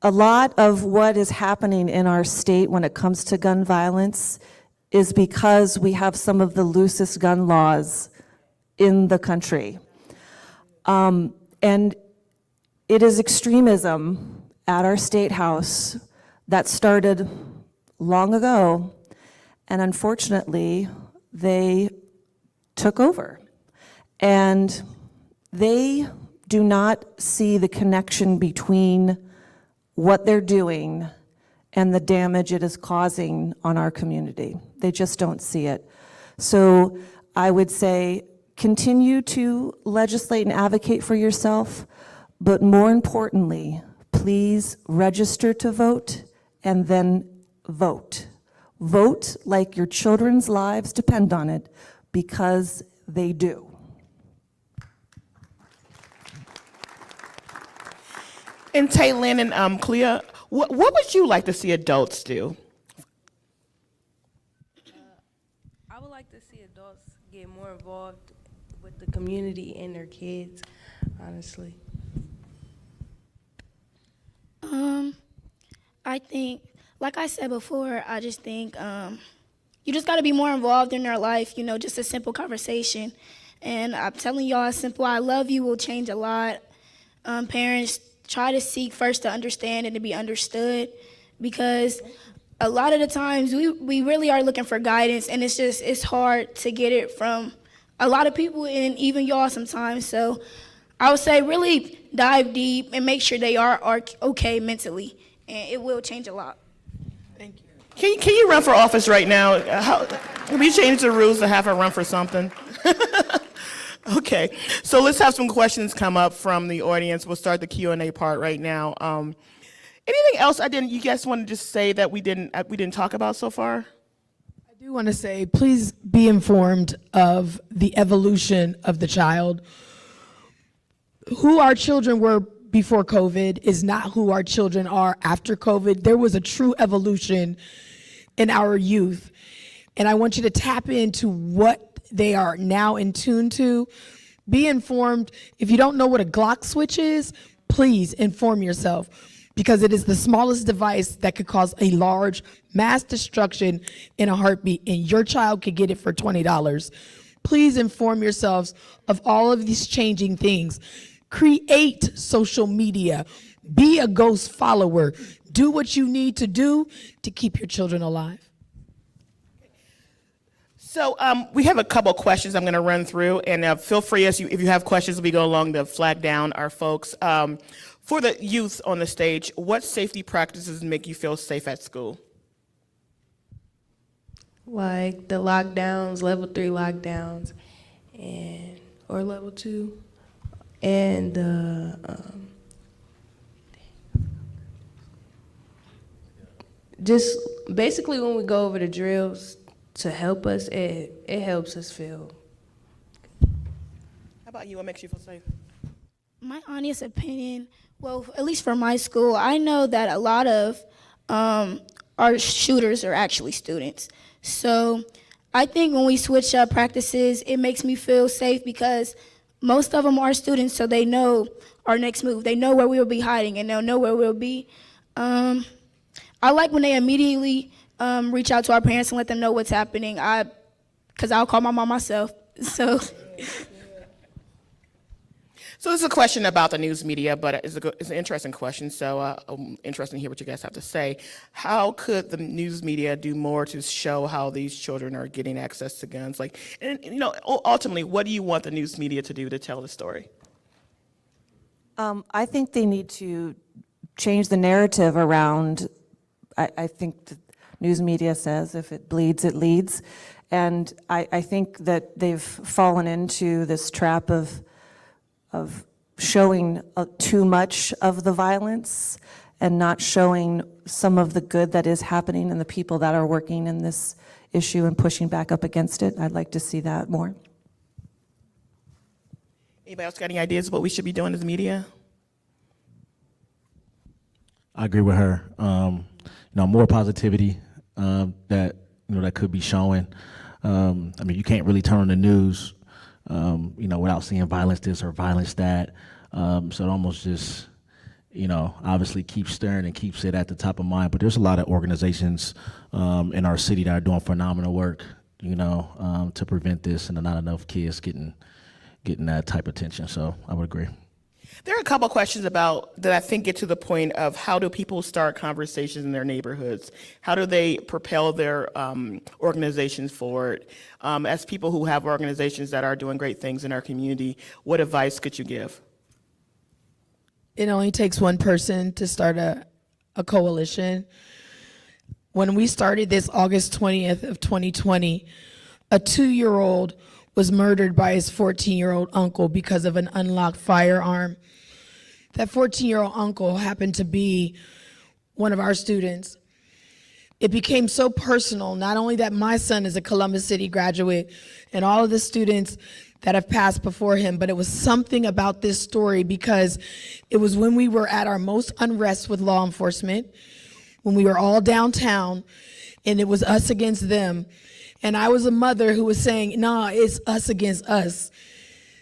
S18: lot of what is happening in our state when it comes to gun violence is because we have some of the loosest gun laws in the country. And it is extremism at our state house that started long ago, and unfortunately, they took over. And they do not see the connection between what they're doing and the damage it is causing on our community. They just don't see it. So I would say continue to legislate and advocate for yourself, but more importantly, please register to vote and then vote. Vote like your children's lives depend on it, because they do.
S1: And Taylin and Clea, what would you like to see adults do?
S16: I would like to see adults get more involved with the community and their kids, honestly.
S15: I think, like I said before, I just think you just got to be more involved in their life, just a simple conversation. And I'm telling y'all, a simple "I love you" will change a lot. Parents, try to seek first to understand and to be understood, because a lot of the times we really are looking for guidance, and it's hard to get it from a lot of people and even y'all sometimes. So I would say really dive deep and make sure they are okay mentally, and it will change a lot.
S1: Thank you. Can you run for office right now? Can we change the rules to have her run for something? Okay, so let's have some questions come up from the audience. We'll start the Q&A part right now. Anything else you guys want to just say that we didn't talk about so far?
S14: I do want to say, please be informed of the evolution of the child. Who our children were before COVID is not who our children are after COVID. There was a true evolution in our youth, and I want you to tap into what they are now in tune to. Be informed. If you don't know what a Glock switch is, please inform yourself, because it is the smallest device that could cause a large mass destruction in a heartbeat, and your child could get it for $20. Please inform yourselves of all of these changing things. Create social media. Be a ghost follower. Do what you need to do to keep your children alive.
S1: So we have a couple of questions I'm going to run through, and feel free if you have questions as we go along to flag down our folks. For the youth on the stage, what safety practices make you feel safe at school?
S16: Like the lockdowns, level 3 lockdowns, or level 2, and just basically when we go over the drills to help us, it helps us feel.
S1: How about you? What makes you feel safe?
S15: My honest opinion, well, at least for my school, I know that a lot of our shooters are actually students. So I think when we switch up practices, it makes me feel safe because most of them are students, so they know our next move. They know where we'll be hiding, and they'll know where we'll be. I like when they immediately reach out to our parents and let them know what's happening. Because I'll call my mom myself. So.
S1: So this is a question about the news media, but it's an interesting question. So I'm interested to hear what you guys have to say. How could the news media do more to show how these children are getting access to guns? Like, and you know, ultimately, what do you want the news media to do to tell the story?
S18: I think they need to change the narrative around, I think the news media says if it bleeds, it leads. And I think that they've fallen into this trap of showing too much of the violence and not showing some of the good that is happening and the people that are working in this issue and pushing back up against it. I'd like to see that more.
S1: Anybody else got any ideas of what we should be doing as media?
S17: I agree with her. More positivity that that could be showing. I mean, you can't really turn on the news, without seeing violence this or violence that. So it almost just, obviously keeps stirring and keeps it at the top of mind. But there's a lot of organizations in our city that are doing phenomenal work, to prevent this, and not enough kids getting that type of attention. So I would agree.
S1: There are a couple questions about that I think get to the point of how do people start conversations in their neighborhoods? How do they propel their organizations forward? As people who have organizations that are doing great things in our community, what advice could you give?
S14: It only takes one person to start a coalition. When we started this August 20th of 2020, a 2-year-old was murdered by his 14-year-old uncle because of an unlocked firearm. That 14-year-old uncle happened to be one of our students. It became so personal, not only that my son is a Columbus City graduate and all of the students that have passed before him, but it was something about this story because it was when we were at our most unrest with law enforcement, when we were all downtown, and it was us against them. And I was a mother who was saying, nah, it's us against us.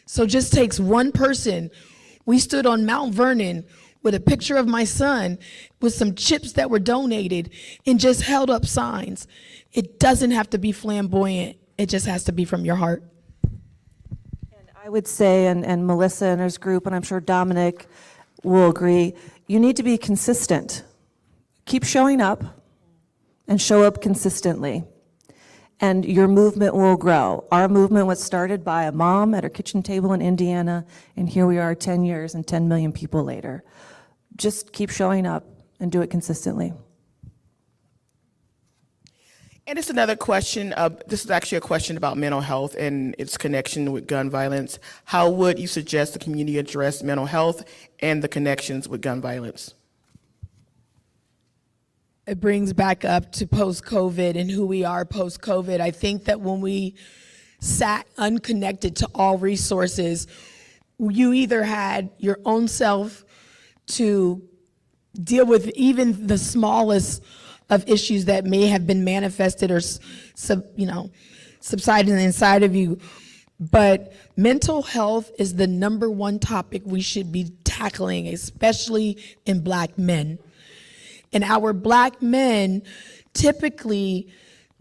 S14: So just takes one person. We stood on Mount Vernon with a picture of my son with some chips that were donated and just held up signs. It doesn't have to be flamboyant. It just has to be from your heart.
S18: And I would say, and Melissa and her group, and I'm sure Dominic will agree, you need to be consistent. Keep showing up and show up consistently. And your movement will grow. Our movement was started by a mom at her kitchen table in Indiana, and here we are 10 years and 10 million people later. Just keep showing up and do it consistently.
S1: And it's another question. This is actually a question about mental health and its connection with gun violence. How would you suggest the community address mental health and the connections with gun violence?
S14: It brings back up to post-COVID and who we are post-COVID. I think that when we sat unconnected to all resources, you either had your own self to deal with even the smallest of issues that may have been manifested or subsided inside of you. But mental health is the #1 topic we should be tackling, especially in Black men. And our Black men typically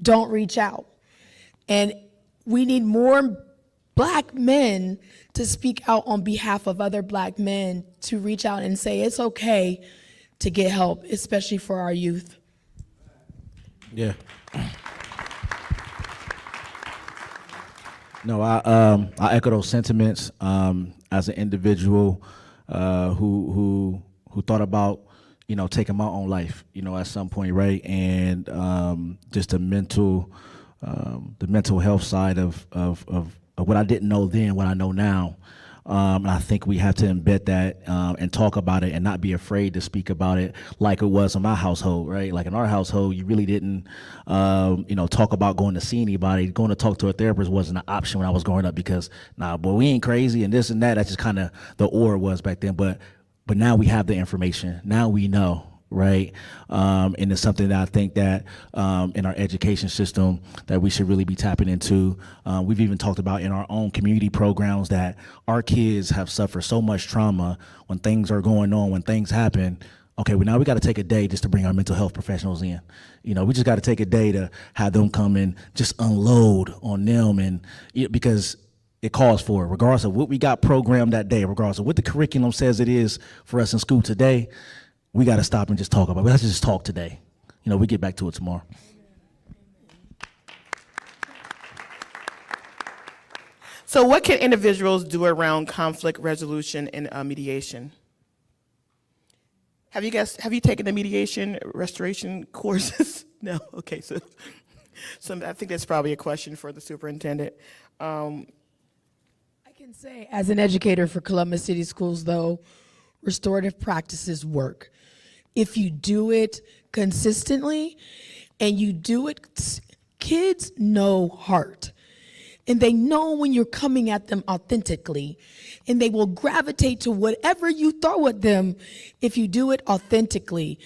S14: don't reach out. And we need more Black men to speak out on behalf of other Black men to reach out and say it's okay to get help, especially for our youth.
S17: Yeah. No, I echo those sentiments. As an individual who thought about taking my own life, at some point, right? And just the mental health side of what I didn't know then, what I know now. And I think we have to embed that and talk about it and not be afraid to speak about it like it was in my household, right? Like in our household, you really didn't, talk about going to see anybody. Going to talk to a therapist wasn't an option when I was growing up because, nah, boy, we ain't crazy and this and that. That's just kind of the order was back then. But now we have the information. Now we know. Right, and it's something that I think that in our education system that we should really be tapping into. We've even talked about in our own community programs that our kids have suffered so much trauma when things are going on, when things happen. Okay, well now we got to take a day just to bring our mental health professionals in. We just got to take a day to have them come and just unload on them, and because it calls for it, regardless of what we got programmed that day, regardless of what the curriculum says it is for us in school today. We got to stop and just talk about it. Let's just talk today. We get back to it tomorrow.
S1: So what can individuals do around conflict resolution and mediation? Have you taken the mediation restoration courses? No? Okay, so I think that's probably a question for the superintendent.
S14: I can say, as an educator for Columbus City Schools, though, restorative practices work. If you do it consistently and you do it, kids know heart. And they know when you're coming at them authentically. And they will gravitate to whatever you throw at them if you do it authentically.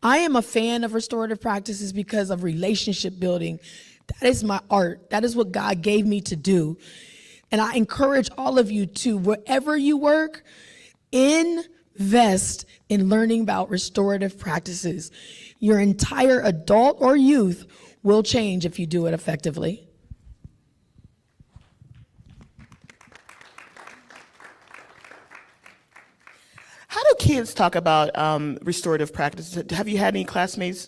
S14: I am a fan of restorative practices because of relationship building. That is my art. That is what God gave me to do. And I encourage all of you to, wherever you work, invest in learning about restorative practices. Your entire adult or youth will change if you do it effectively.
S1: How do kids talk about restorative practices? Have you had any classmates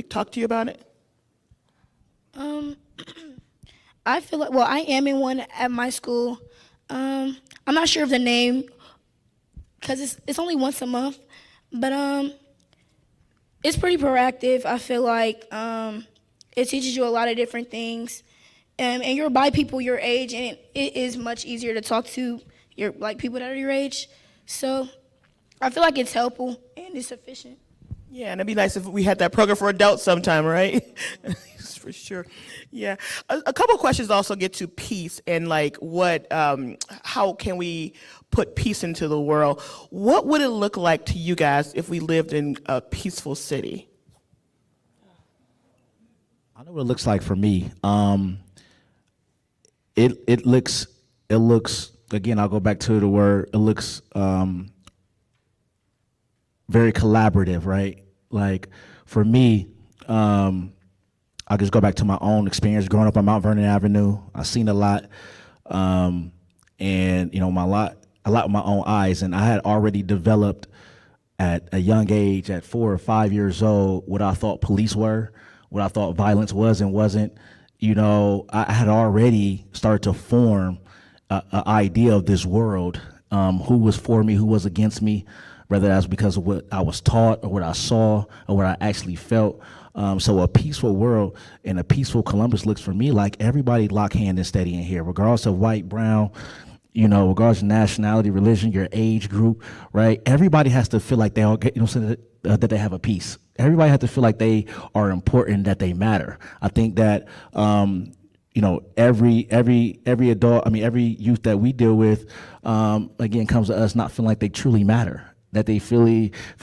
S1: talk to you about it?
S15: I feel like, I am in one at my school. I'm not sure of the name, because it's only once a month, but it's pretty proactive. I feel like it teaches you a lot of different things, and you're by people your age, and it is much easier to talk to people that are your age. So I feel like it's helpful and it's efficient.
S1: Yeah, and it'd be nice if we had that program for adults sometime, right? For sure. Yeah. A couple of questions also get to peace and how can we put peace into the world? What would it look like to you guys if we lived in a peaceful city?
S17: I know what it looks like for me. It looks again, I'll go back to the word, it looks very collaborative, right? Like for me, I'll just go back to my own experience growing up on Mount Vernon Avenue. I've seen a lot, and a lot with my own eyes. And I had already developed at a young age, at 4 or 5 years old, what I thought police were, what I thought violence was and wasn't. I had already started to form an idea of this world, who was for me, who was against me, whether that's because of what I was taught or what I saw or what I actually felt. So a peaceful world and a peaceful Columbus looks for me like everybody lock hand and steady in here, regardless of white, brown, regardless of nationality, religion, your age group, right? Everybody has to feel like they all get, that they have a piece. Everybody has to feel like they are important, that they matter. I think that, every adult, every youth that we deal with, again, comes to us not feeling like they truly matter, that they feel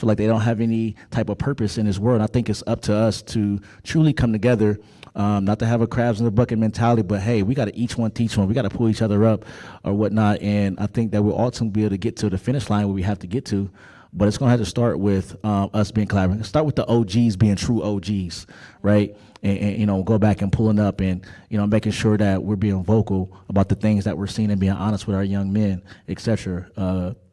S17: like they don't have any type of purpose in this world. I think it's up to us to truly come together, not to have a crabs in the bucket mentality, but hey, we got to each one teach one. We got to pull each other up or whatnot. And I think that we'll ultimately be able to get to the finish line where we have to get to. But it's going to have to start with us being collaborative. Start with the OGs being true OGs, right? And go back and pulling up and, making sure that we're being vocal about the things that we're seeing and being honest with our young men, et cetera.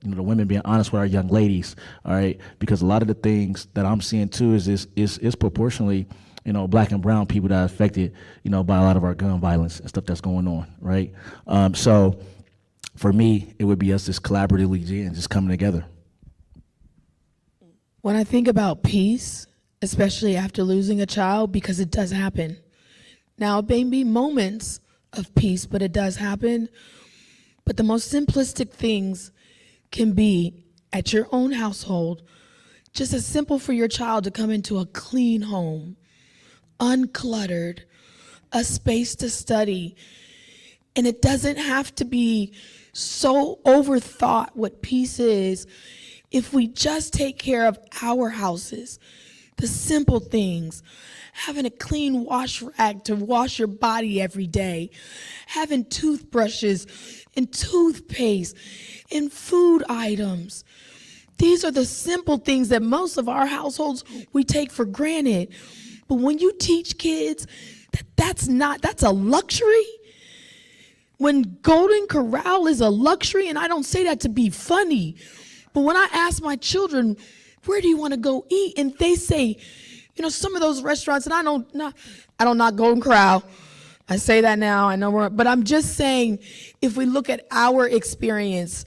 S17: The women being honest with our young ladies, all right? Because a lot of the things that I'm seeing too is proportionally, black and brown people that are affected, by a lot of our gun violence and stuff that's going on, right? So for me, it would be us just collaboratively and just coming together.
S14: When I think about peace, especially after losing a child, because it does happen. Now, it may be moments of peace, but it does happen. But the most simplistic things can be at your own household, just as simple for your child to come into a clean home, uncluttered, a space to study. And it doesn't have to be so overthought what peace is. If we just take care of our houses, the simple things, having a clean wash rag to wash your body every day, having toothbrushes and toothpaste and food items. These are the simple things that most of our households we take for granted. But when you teach kids that's a luxury, when Golden Corral is a luxury, and I don't say that to be funny, but when I ask my children, where do you want to go eat? And they say, some of those restaurants, and I don't knock Golden Corral. I say that now, I know but I'm just saying, if we look at our experience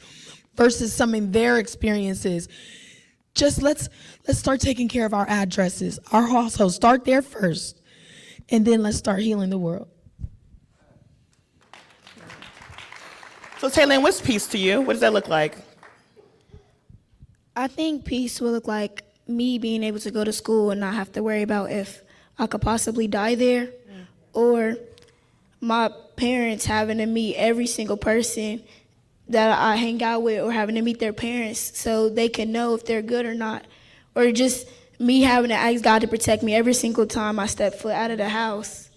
S14: versus some of their experiences, just let's start taking care of our addresses, our households. Start there first, and then let's start healing the world.
S1: So Taylor, what's peace to you? What does that look like?
S15: I think peace will look like me being able to go to school and not have to worry about if I could possibly die there, or my parents having to meet every single person that I hang out with, or having to meet their parents so they can know if they're good or not, or just me having to ask God to protect me every single time I step foot out of the house.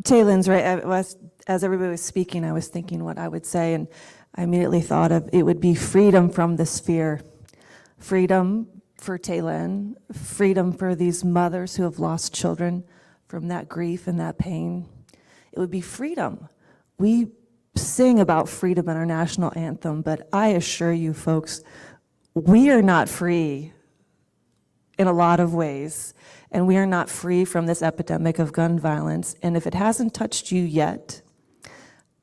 S18: Taylin's right. As everybody was speaking, I was thinking what I would say, and I immediately thought of it would be freedom from this fear. Freedom for Taylin, freedom for these mothers who have lost children from that grief and that pain. It would be freedom. We sing about freedom in our national anthem, but I assure you folks, we are not free in a lot of ways. And we are not free from this epidemic of gun violence. And if it hasn't touched you yet,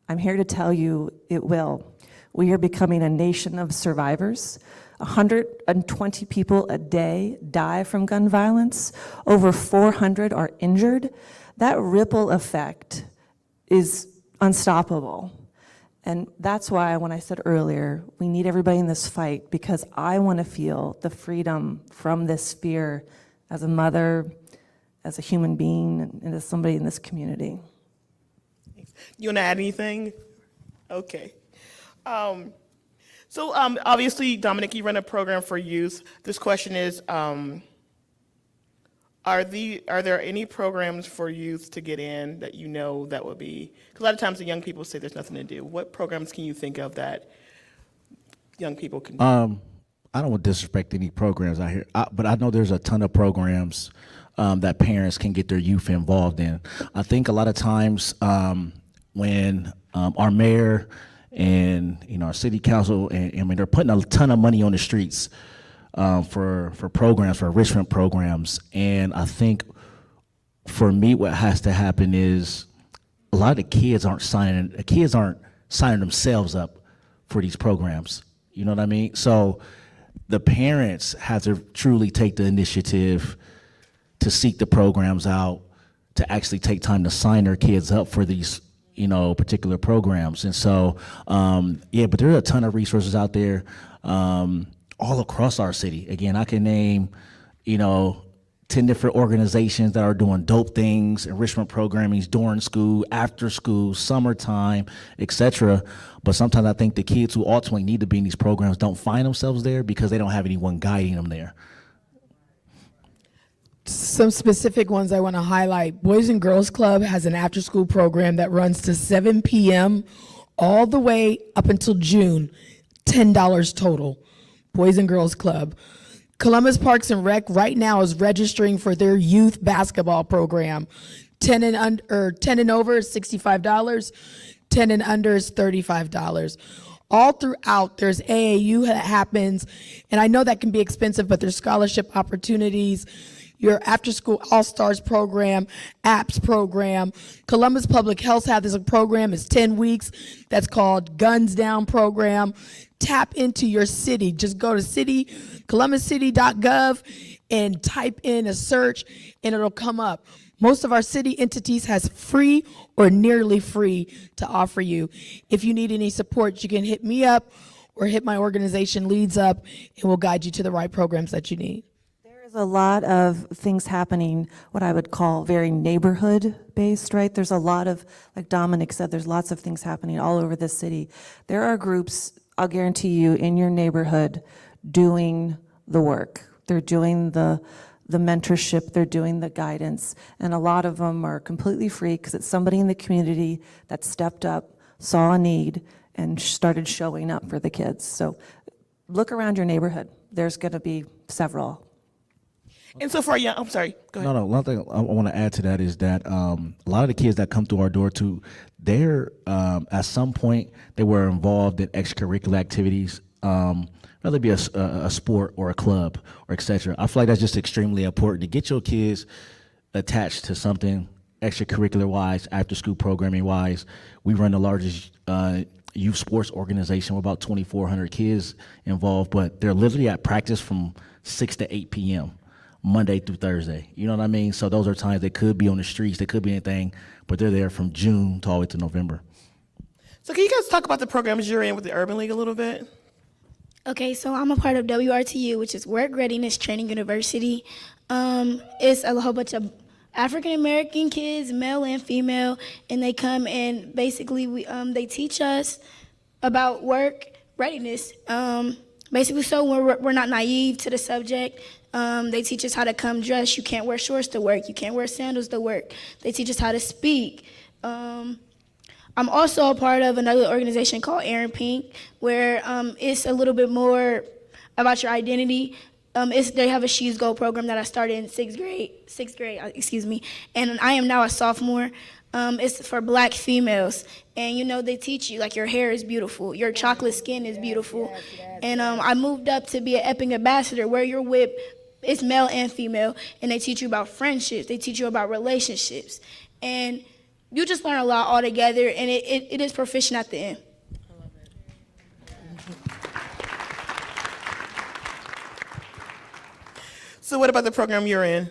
S18: I'm here to tell you it will. We are becoming a nation of survivors. 120 people a day die from gun violence. Over 400 are injured. That ripple effect is unstoppable. And that's why, when I said earlier, we need everybody in this fight, because I want to feel the freedom from this fear as a mother, as a human being, and as somebody in this community.
S1: You want to add anything? Okay. So obviously, Dominic, you run a program for youth. This question is, are there any programs for youth to get in that that would be, because a lot of times the young people say there's nothing to do. What programs can you think of that young people can do?
S17: I don't want to disrespect any programs out here, but I know there's a ton of programs that parents can get their youth involved in. I think a lot of times when our mayor and our city council, and they're putting a ton of money on the streets for programs, for enrichment programs, and I think for me what has to happen is a lot of the kids aren't signing themselves up for these programs. You know what I mean? So the parents have to truly take the initiative to seek the programs out, to actually take time to sign their kids up for these, particular programs. And so, but there are a ton of resources out there all across our city. Again, I can name, 10 different organizations that are doing dope things, enrichment programming during school, after school, summertime, etc. But sometimes I think the kids who ultimately need to be in these programs don't find themselves there because they don't have anyone guiding them there.
S14: Some specific ones I want to highlight. Boys and Girls Club has an after-school program that runs to 7 p.m. all the way up until June, $10 total. Boys and Girls Club. Columbus Parks and Rec right now is registering for their youth basketball program. 10 and over is $65. 10 and under is $35. All throughout, there's AAU that happens, and I know that can be expensive, but there's scholarship opportunities. Your after-school All-Stars program, APS program. Columbus Public Health has a program, it's 10 weeks, that's called Guns Down program. Tap into your city. Just go to columbuscity.gov and type in a search and it'll come up. Most of our city entities has free or nearly free to offer you. If you need any support, you can hit me up or hit my organization Leads up, and we'll guide you to the right programs that you need.
S18: There's a lot of things happening, what I would call very neighborhood-based, right? There's a lot of, like Dominic said, there's lots of things happening all over the city. There are groups, I'll guarantee you, in your neighborhood doing the work. They're doing the mentorship, they're doing the guidance, and a lot of them are completely free because it's somebody in the community that stepped up, saw a need, and started showing up for the kids. So look around your neighborhood. There's going to be several.
S1: And so for young, I'm sorry, go ahead.
S17: No, one thing I want to add to that is that a lot of the kids that come through our door too, they're at some point they were involved in extracurricular activities, whether it be a sport or a club or etc. I feel like that's just extremely important to get your kids attached to something extracurricular wise, after school programming wise. We run the largest youth sports organization with about 2,400 kids involved, but they're literally at practice from 6 to 8 p.m. Monday through Thursday. You know what I mean? So those are times they could be on the streets, they could be anything, but they're there from June to all the way to November.
S1: So can you guys talk about the programs you're in with the Urban League a little bit?
S15: Okay, so I'm a part of WRTU, which is Work Readiness Training University. It's a whole bunch of African American kids, male and female, and they come and basically they teach us about work readiness. Basically, so we're not naive to the subject. They teach us how to come dressed. You can't wear shorts to work. You can't wear sandals to work. They teach us how to speak. I'm also a part of another organization called Aaron Pink, where it's a little bit more about your identity. They have a She's Go program that I started in sixth grade, and I am now a sophomore. It's for Black females, and they teach you like your hair is beautiful, your chocolate skin is beautiful, and I moved up to be an Epping ambassador, where you're with it's male and female, and they teach you about friendships, they teach you about relationships, and you just learn a lot all together, and it is proficient at the end.
S1: So what about the program you're in?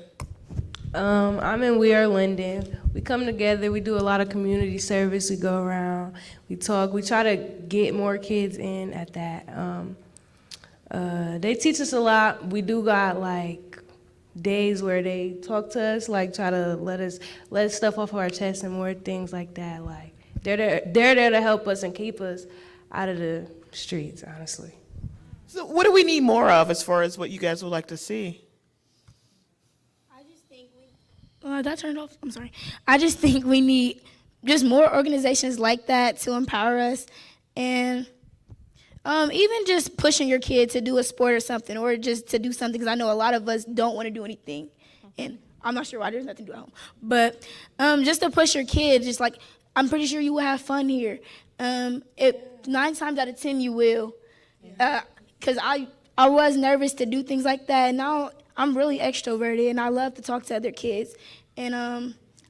S16: I'm in We Are Linden. We come together, we do a lot of community service, we go around, we talk, we try to get more kids in at that. They teach us a lot. We do got like days where they talk to us, like try to let stuff off our chest and more things like that. Like they're there to help us and keep us out of the streets, honestly.
S1: So what do we need more of as far as what you guys would like to see?
S15: That turned off. I'm sorry. I just think we need just more organizations like that to empower us, and even just pushing your kid to do a sport or something, or just to do something, because I know a lot of us don't want to do anything, and I'm not sure why. There's nothing to do at home, but just to push your kid, just like I'm pretty sure you will have fun here. 9 times out of 10 you will, because I was nervous to do things like that, and now I'm really extroverted, and I love to talk to other kids, and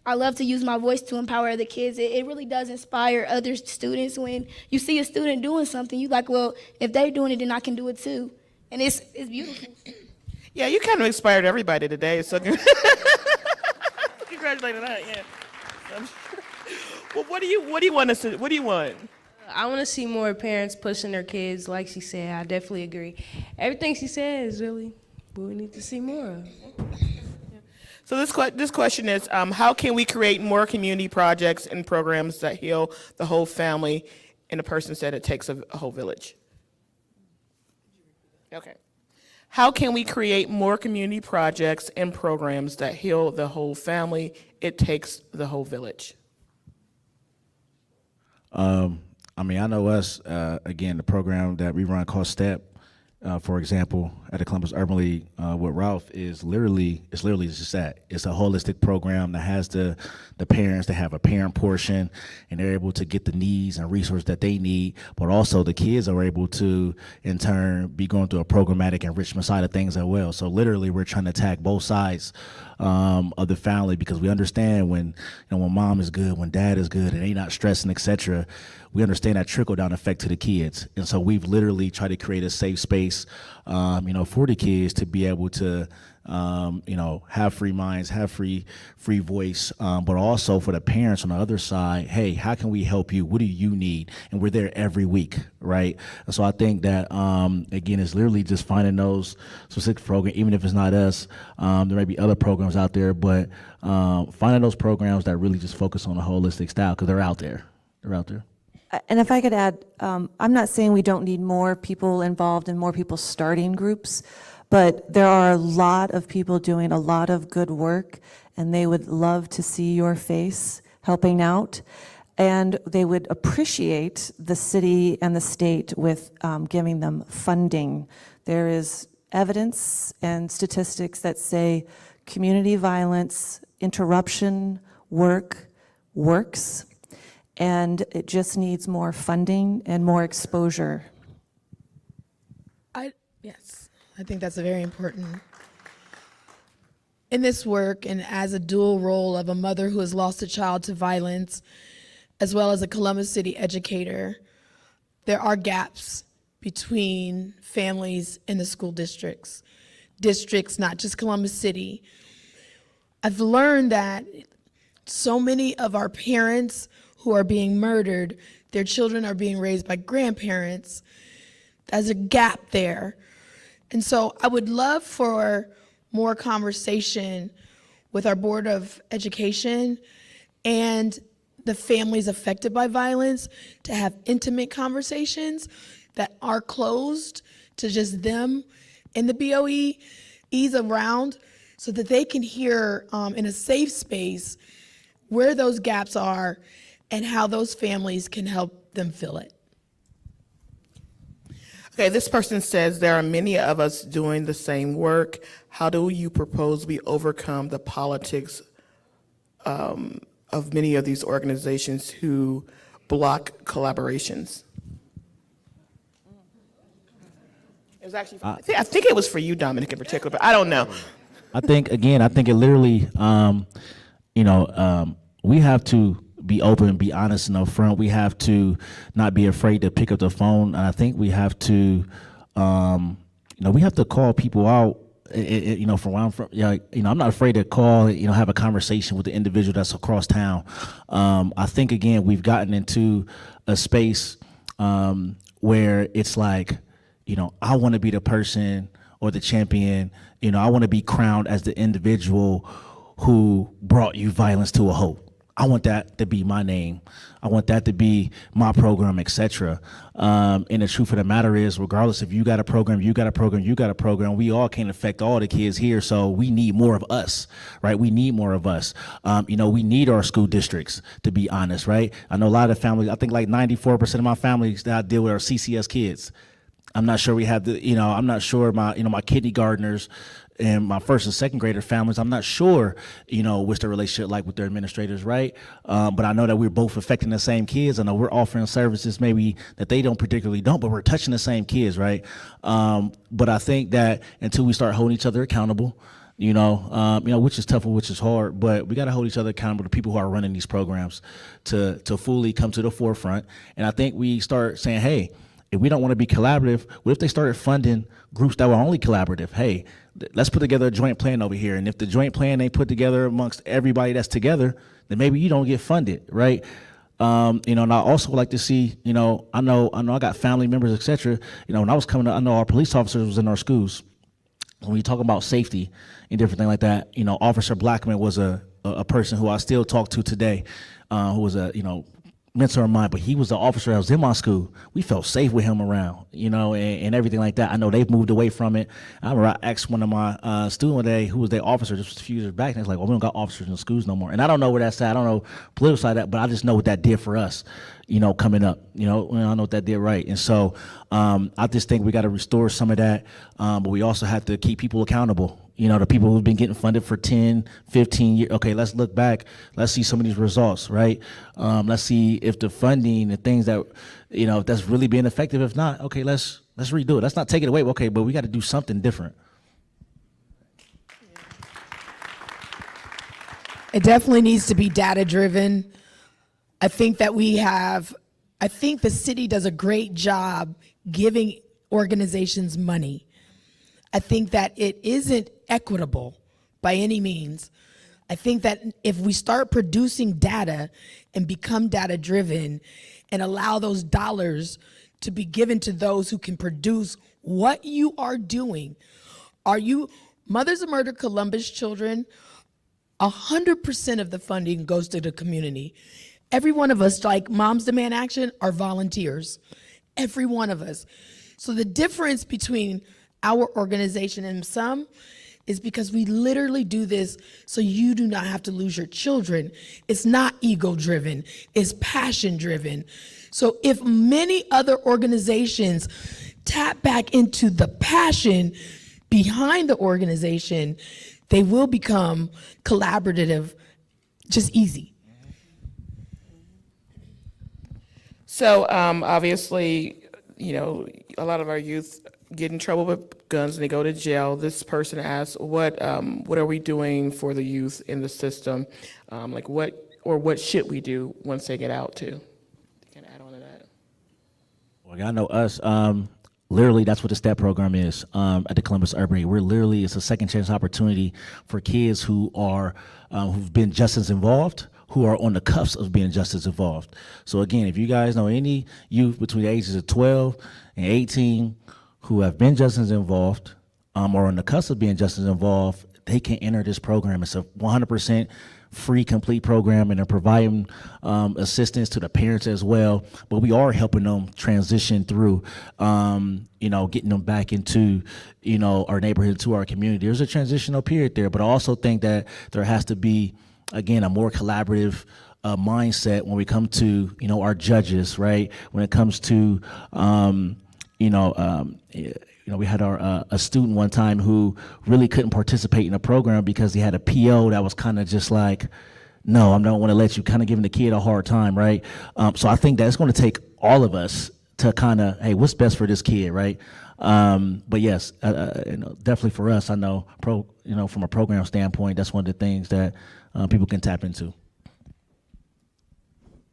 S15: I love to use my voice to empower other kids. It really does inspire other students. When you see a student doing something, you like, well, if they're doing it, then I can do it too, and it's beautiful.
S1: Yeah, you kind of inspired everybody today, so congratulations on that. Yeah. Well, what do you want us to? What do you want?
S16: I want to see more parents pushing their kids, like she said. I definitely agree. Everything she said is really what we need to see more of.
S1: So this question is, how can we create more community projects and programs that heal the whole family? And the person said it takes a whole village. Okay. How can we create more community projects and programs that heal the whole family? It takes the whole village.
S17: I know us, again, the program that we run called STEP, for example, at the Columbus Urban League with Ralph is literally just that. It's a holistic program that has the parents that have a parent portion, and they're able to get the needs and resources that they need, but also the kids are able to, in turn, be going through a programmatic enrichment side of things as well. So literally, we're trying to attack both sides of the family, because we understand when mom is good, when dad is good, and they not stressing, etc. We understand that trickle-down effect to the kids. And so we've literally tried to create a safe space, for the kids to be able to have free minds, have free voice, but also for the parents on the other side, hey, how can we help you? What do you need? And we're there every week, right? And so I think that, again, it's literally just finding those specific programs, even if it's not us, there may be other programs out there, but finding those programs that really just focus on a holistic style, because they're out there. They're out there.
S18: And if I could add, I'm not saying we don't need more people involved and more people starting groups, but there are a lot of people doing a lot of good work, and they would love to see your face helping out, and they would appreciate the city and the state with giving them funding. There is evidence and statistics that say community violence interruption work works, and it just needs more funding and more exposure.
S14: Yes, I think that's a very important. In this work, and as a dual role of a mother who has lost a child to violence, as well as a Columbus City educator, there are gaps between families in the school districts, not just Columbus City. I've learned that so many of our parents who are being murdered, their children are being raised by grandparents. There's a gap there. And so I would love for more conversation with our Board of Education and the families affected by violence to have intimate conversations that are closed to just them and the BOEs around, so that they can hear in a safe space where those gaps are and how those families can help them fill it.
S1: Okay, this person says there are many of us doing the same work. How do you propose we overcome the politics of many of these organizations who block collaborations? It was actually, I think it was for you, Dominic, in particular, but I don't know.
S17: I think it literally, we have to be open, be honest and upfront. We have to not be afraid to pick up the phone. And I think we have to, we have to call people out. From where I'm from, I'm not afraid to call, have a conversation with the individual that's across town. I think, again, we've gotten into a space where it's like, I want to be the person or the champion, I want to be crowned as the individual who brought you violence to a halt. I want that to be my name. I want that to be my program, etc. And the truth of the matter is, regardless if you got a program, we all can't affect all the kids here. So we need more of us, right? We need more of us. We need our school districts, to be honest, right? I know a lot of families, I think like 94% of my families that I deal with are CCS kids. I'm not sure we have I'm not sure my kindergartners and my first and second grader families, I'm not sure, what's the relationship like with their administrators, right? But I know that we're both affecting the same kids. I know we're offering services maybe that they don't particularly don't, but we're touching the same kids, right? But I think that until we start holding each other accountable, which is tough and which is hard, but we got to hold each other accountable, the people who are running these programs, to fully come to the forefront. And I think we start saying, hey, if we don't want to be collaborative, what if they started funding groups that were only collaborative? Hey, let's put together a joint plan over here. And if the joint plan ain't put together amongst everybody that's together, then maybe you don't get funded, right? And I also like to see, I know I got family members, et cetera. When I was coming up, I know our police officers was in our schools. When you talk about safety and different things like that, Officer Blackman was a person who I still talk to today, who was a, mentor of mine, but he was the officer that was in my school. We felt safe with him around, and everything like that. I know they've moved away from it. I remember I asked one of my students one day who was their officer just a few years back, and it's like, well, we don't got officers in the schools no more. And I don't know where that's at. I don't know political side of that, but I just know what that did for us, coming up. I know what that did, right? And so I just think we got to restore some of that, but we also have to keep people accountable. The people who've been getting funded for 10, 15 years. Okay, let's look back. Let's see some of these results, right? Let's see if the funding, the things that, if that's really being effective. If not, okay, let's redo it. Let's not take it away. Okay, but we got to do something different.
S14: It definitely needs to be data driven. I think that the city does a great job giving organizations money. I think that it isn't equitable by any means. I think that if we start producing data and become data driven and allow those dollars to be given to those who can produce what you are doing. Are you, Mothers of Murder Columbus children, 100% of the funding goes to the community. Every one of us, like Moms Demand Action, are volunteers. Every one of us. So the difference between our organization and some is because we literally do this so you do not have to lose your children. It's not ego-driven, it's passion-driven. So if many other organizations tap back into the passion behind the organization, they will become collaborative, just easy.
S1: So obviously, you know, a lot of our youth get in trouble with guns and they go to jail. This person asks, what are we doing for the youth in the system? Like what should we do once they get out too? Can I add on to that?
S17: Well, y'all know us. Literally, that's what the STEP program is at the Columbus Urban. We're literally, it's a second chance opportunity for kids who are, who've been justice involved, who are on the cusp of being justice involved. So again, if you guys know any youth between the ages of 12 and 18 who have been justice involved or on the cusp of being justice involved, they can enter this program. It's a 100% free, complete program, and they're providing assistance to the parents as well. But we are helping them transition through, you know, getting them back into, you know, our neighborhood, to our community. There's a transitional period there, but I also think that there has to be, again, a more collaborative mindset when we come to, you know, our judges, right? When it comes to, you know, we had a student one time who really couldn't participate in a program because he had a PO that was kind of just like, no, I don't want to let you, kind of giving the kid a hard time, right? So I think that it's going to take all of us to kind of, hey, what's best for this kid, right? But yes, you know, definitely for us, I know, you know, from a program standpoint, that's one of the things that people can tap into.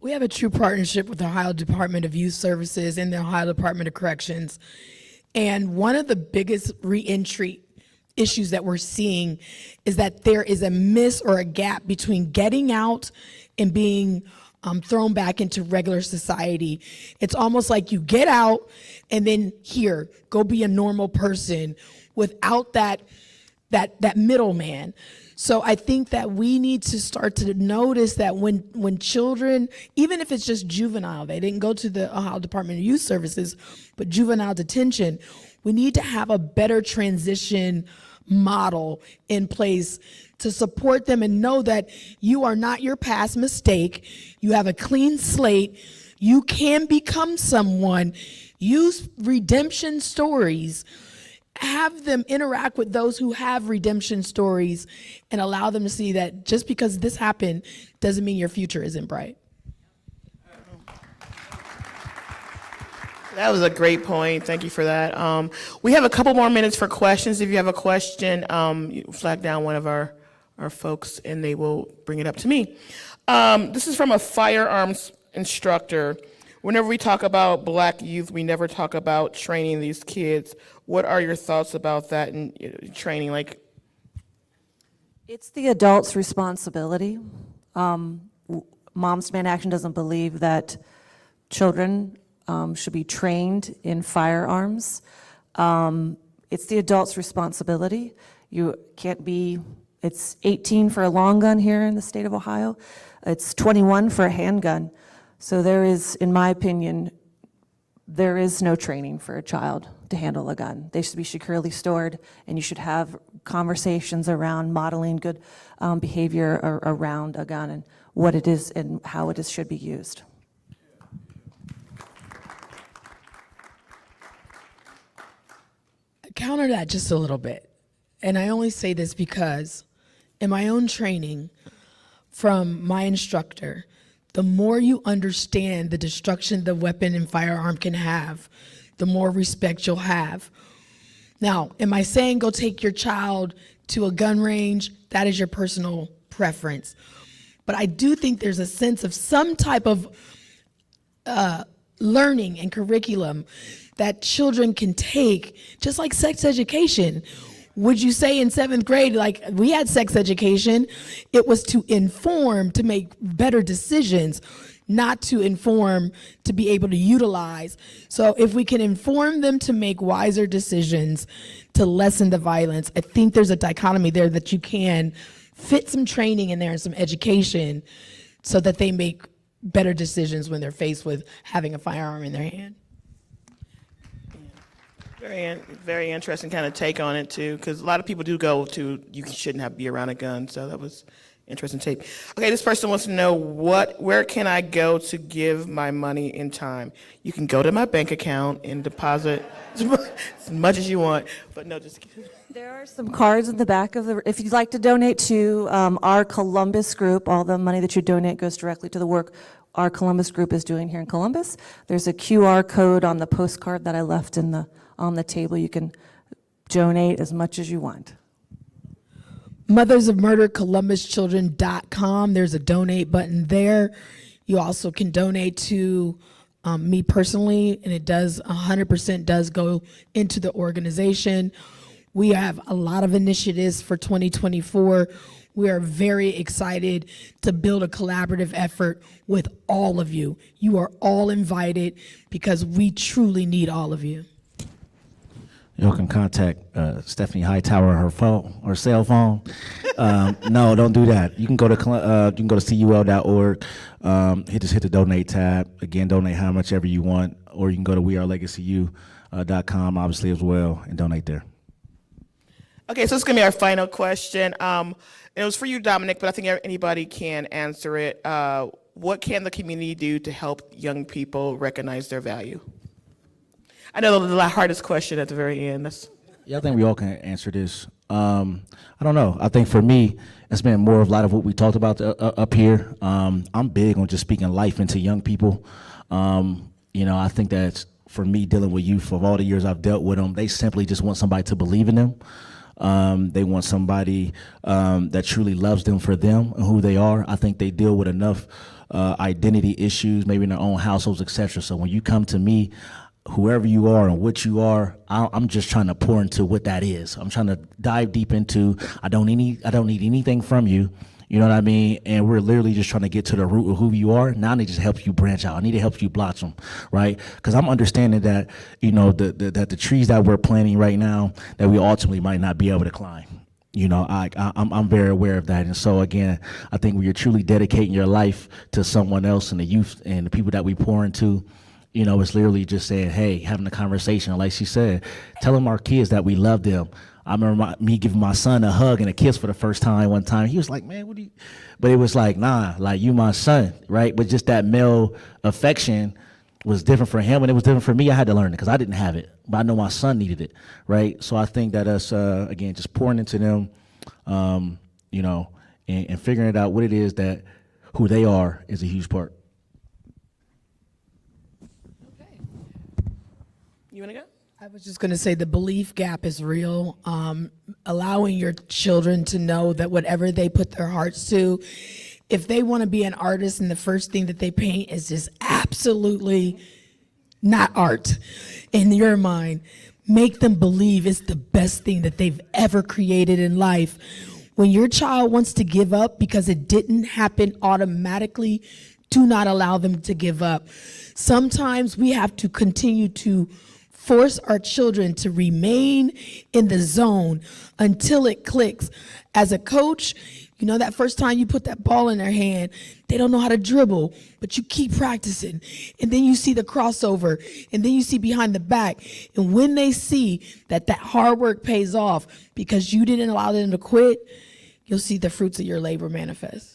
S14: We have a true partnership with the Ohio Department of Youth Services and the Ohio Department of Corrections. And one of the biggest reentry issues that we're seeing is that there is a miss or a gap between getting out and being thrown back into regular society. It's almost like you get out and then here, go be a normal person without that middleman. So I think that we need to start to notice that when children, even if it's just juvenile, they didn't go to the Ohio Department of Youth Services, but juvenile detention, we need to have a better transition model in place to support them and know that you are not your past mistake. You have a clean slate. You can become someone. Use redemption stories. Have them interact with those who have redemption stories and allow them to see that just because this happened doesn't mean your future isn't bright.
S1: That was a great point. Thank you for that. We have a couple more minutes for questions. If you have a question, you flag down one of our folks and they will bring it up to me. This is from a firearms instructor. Whenever we talk about Black youth, we never talk about training these kids. What are your thoughts about that and training? Like,
S18: it's the adult's responsibility. Moms Demand Action doesn't believe that children should be trained in firearms. It's the adult's responsibility. You can't be, it's 18 for a long gun here in the state of Ohio. It's 21 for a handgun. So there is, in my opinion, there is no training for a child to handle a gun. They should be securely stored, and you should have conversations around modeling good behavior around a gun and what it is and how it is should be used.
S14: Counter that just a little bit. And I only say this because in my own training from my instructor, the more you understand the destruction the weapon and firearm can have, the more respect you'll have. Now, am I saying go take your child to a gun range? That is your personal preference. But I do think there's a sense of some type of learning and curriculum that children can take, just like sex education. Would you say in 7th grade, like we had sex education, it was to inform, to make better decisions, not to inform, to be able to utilize. So if we can inform them to make wiser decisions, to lessen the violence, I think there's a dichotomy there that you can fit some training in there and some education so that they make better decisions when they're faced with having a firearm in their hand.
S1: Very interesting kind of take on it too, because a lot of people do go to you shouldn't have to be around a gun. So that was interesting take. Okay, this person wants to know where can I go to give my money in time? You can go to my bank account and deposit as much as you want, but no, just kidding.
S18: There are some cards in the back of the, if you'd like to donate to our Columbus group, all the money that you donate goes directly to the work our Columbus group is doing here in Columbus. There's a QR code on the postcard that I left on the table. You can donate as much as you want.
S14: Mothers of Murder ColumbusChildren.com. There's a donate button there. You also can donate to me personally, and it does 100% does go into the organization. We have a lot of initiatives for 2024. We are very excited to build a collaborative effort with all of you. You are all invited because we truly need all of you.
S17: You can contact Stephanie Hightower, her cell phone. No, don't do that. You can go to cul.org. Hit the donate tab. Again, donate how much ever you want, or you can go to wearelegacyU.com obviously as well and donate there.
S1: Okay, so it's gonna be our final question. It was for you, Dominic, but I think anybody can answer it. What can the community do to help young people recognize their value? I know the hardest question at the very end.
S17: Yeah, I think we all can answer this. I don't know. I think for me, it's been more of a lot of what we talked about up here. I'm big on just speaking life into young people. I think that for me, dealing with youth, of all the years I've dealt with them, they simply just want somebody to believe in them. They want somebody that truly loves them for them and who they are. I think they deal with enough identity issues, maybe in their own households, etc. So when you come to me, whoever you are and what you are, I'm just trying to pour into what that is. I'm trying to dive deep into, I don't need anything from you. You know what I mean? And we're literally just trying to get to the root of who you are. Now I need to help you branch out. I need to help you blossom, right? Because I'm understanding that, that the trees that we're planting right now, that we ultimately might not be able to climb. I'm very aware of that. And so again, I think when you're truly dedicating your life to someone else and the youth and the people that we pour into, it's literally just saying, hey, having a conversation. Like she said, telling our kids that we love them. I remember me giving my son a hug and a kiss for the first time one time. He was like, man, what do you? But it was like, nah, like you my son, right? But just that male affection was different for him and it was different for me. I had to learn it because I didn't have it, but I know my son needed it, right? So I think that us, again, just pouring into them, and figuring out what it is that who they are is a huge part.
S1: You want to go?
S14: I was just going to say the belief gap is real. Allowing your children to know that whatever they put their hearts to, if they want to be an artist and the first thing that they paint is just absolutely not art in your mind, make them believe it's the best thing that they've ever created in life. When your child wants to give up because it didn't happen automatically, do not allow them to give up. Sometimes we have to continue to force our children to remain in the zone until it clicks. As a coach, that first time you put that ball in their hand, they don't know how to dribble, but you keep practicing. And then you see the crossover, and then you see behind the back. And when they see that hard work pays off because you didn't allow them to quit, you'll see the fruits of your labor manifest.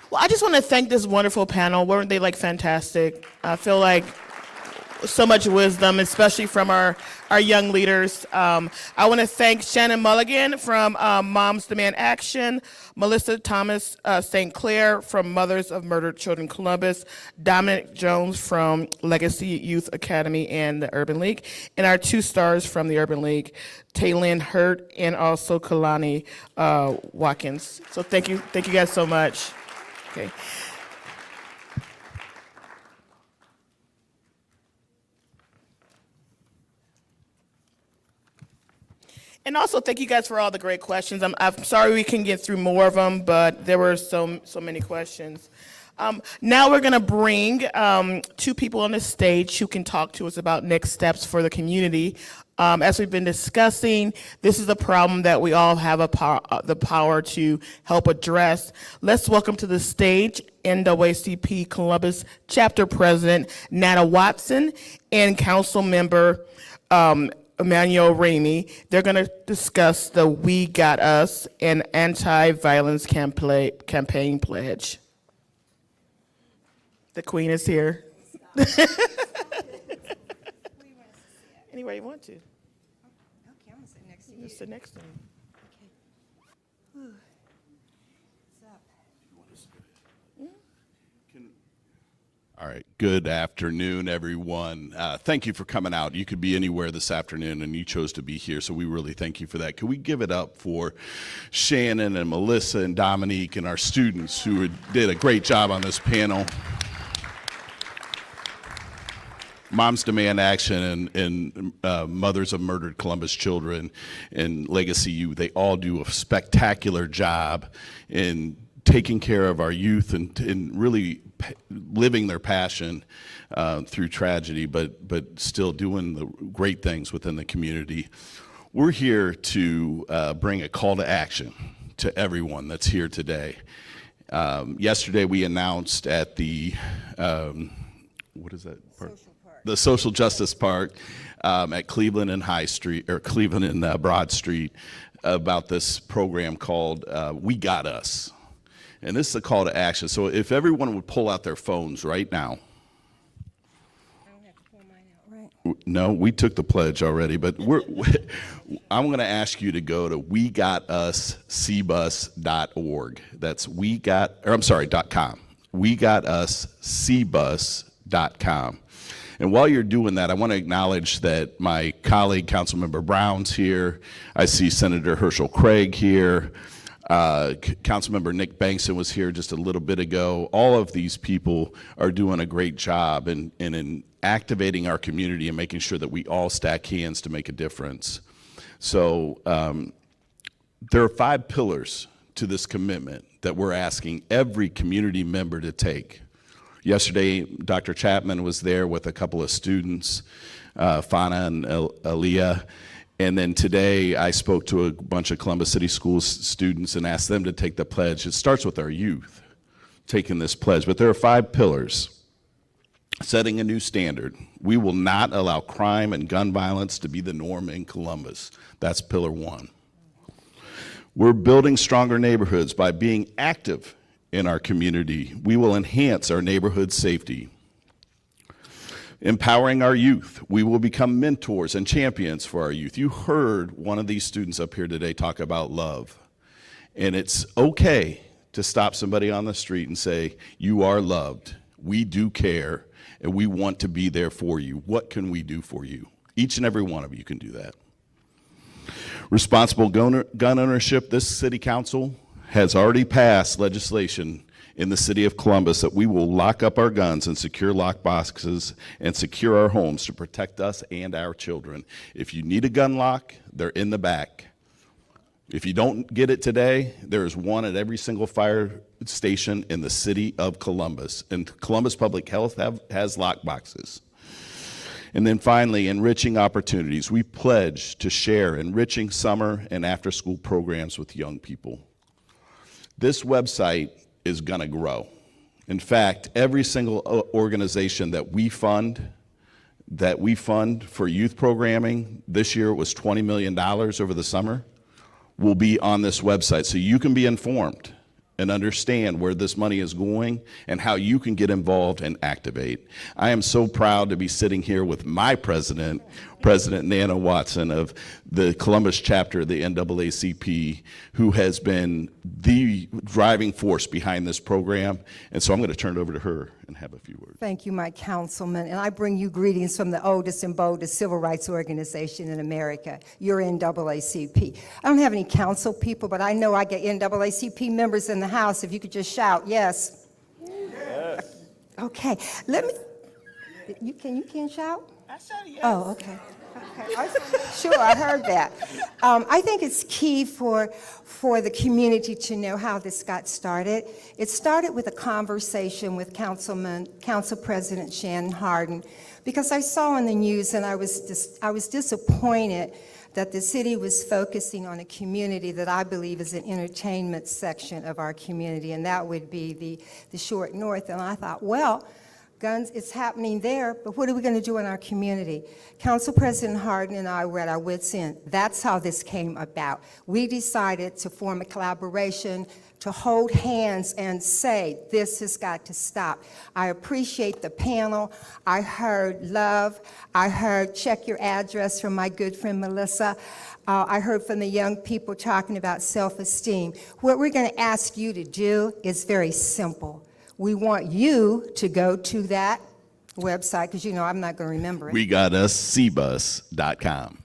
S1: Well, I just want to thank this wonderful panel. Weren't they fantastic? I feel like so much wisdom, especially from our young leaders. I want to thank Shannon Mulligan from Moms Demand Action, Melissa Thomas St. Clair from Mothers of Murdered Children Columbus, Dominic Jones from Legacy Youth Academy and the Urban League, and our 2 stars from the Urban League, Taylin Hurt and also Kalani Watkins. So thank you guys so much. Okay. And also, thank you guys for all the great questions. I'm sorry we couldn't get through more of them, but there were so many questions. Now we're going to bring two people on the stage who can talk to us about next steps for the community. As we've been discussing, this is a problem that we all have the power to help address. Let's welcome to the stage NAACP Columbus Chapter President Nana Watson and Council Member Emmanuel Ramey. They're going to discuss the We Got Us and Anti-Violence Campaign Pledge. The Queen is here. Anywhere you want to.
S19: Okay, I'm gonna sit next to you.
S1: Just sit next to him.
S19: Okay. What's up?
S20: All right. Good afternoon, everyone. Thank you for coming out. You could be anywhere this afternoon, and you chose to be here, so we really thank you for that. Could we give it up for Shannon and Melissa and Dominique and our students who did a great job on this panel? Moms Demand Action and Mothers of Murdered Columbus Children and Legacy U, they all do a spectacular job in taking care of our youth and really living their passion through tragedy, but still doing the great things within the community. We're here to bring a call to action to everyone that's here today. Yesterday we announced at the, what is that park? The Social Justice Park at Cleveland and High Street, or Cleveland and Broad Street, about this program called We Got Us. And this is a call to action. So if everyone would pull out their phones right now.
S19: I don't have to pull mine out, right?
S20: No, we took the pledge already, but I'm going to ask you to go to wegotuscbus.org. That's .com. wegotuscbus.com. And while you're doing that, I want to acknowledge that my colleague, Councilmember Brown's here. I see Senator Herschel Craig here. Councilmember Nick Bankson was here just a little bit ago. All of these people are doing a great job in activating our community and making sure that we all stack hands to make a difference. So there are 5 pillars to this commitment that we're asking every community member to take. Yesterday, Dr. Chapman was there with a couple of students, Fana and Aaliyah. And then today, I spoke to a bunch of Columbus City Schools students and asked them to take the pledge. It starts with our youth taking this pledge, but there are 5 pillars. Setting a new standard. We will not allow crime and gun violence to be the norm in Columbus. That's pillar 1. We're building stronger neighborhoods by being active in our community. We will enhance our neighborhood safety. Empowering our youth. We will become mentors and champions for our youth. You heard one of these students up here today talk about love. And it's okay to stop somebody on the street and say, you are loved, we do care, and we want to be there for you. What can we do for you? Each and every one of you can do that. Responsible gun ownership. This city council has already passed legislation in the city of Columbus that we will lock up our guns and secure lock boxes and secure our homes to protect us and our children. If you need a gun lock, they're in the back. If you don't get it today, there is one at every single fire station in the city of Columbus. And Columbus Public Health has lock boxes. And then finally, enriching opportunities. We pledge to share enriching summer and after-school programs with young people. This website is going to grow. In fact, every single organization that we fund for youth programming, this year it was $20 million over the summer, will be on this website. So you can be informed and understand where this money is going and how you can get involved and activate. I am so proud to be sitting here with my president, President Nana Watson of the Columbus chapter of the NAACP, who has been the driving force behind this program. And so I'm going to turn it over to her and have a few words.
S19: Thank you, my councilman. And I bring you greetings from the oldest and boldest civil rights organization in America, your NAACP. I don't have any council people, but I know I get NAACP members in the house. If you could just shout, yes. Yes. Okay, let me, you can't shout?
S1: I shouted yes.
S19: Oh, okay. Okay, I just want to make sure I heard that. I think it's key for the community to know how this got started. It started with a conversation with Council President Shannon Hardin, because I saw in the news and I was disappointed that the city was focusing on a community that I believe is an entertainment section of our community, and that would be the Short North. And I thought, well, guns, it's happening there, but what are we going to do in our community? Council President Hardin and I were at our wits' end. That's how this came about. We decided to form a collaboration, to hold hands and say, this has got to stop. I appreciate the panel. I heard love. I heard check your address from my good friend Melissa. I heard from the young people talking about self-esteem. What we're going to ask you to do is very simple. We want you to go to that website, because you know I'm not going to remember it.
S20: WeGotUsCBus.com.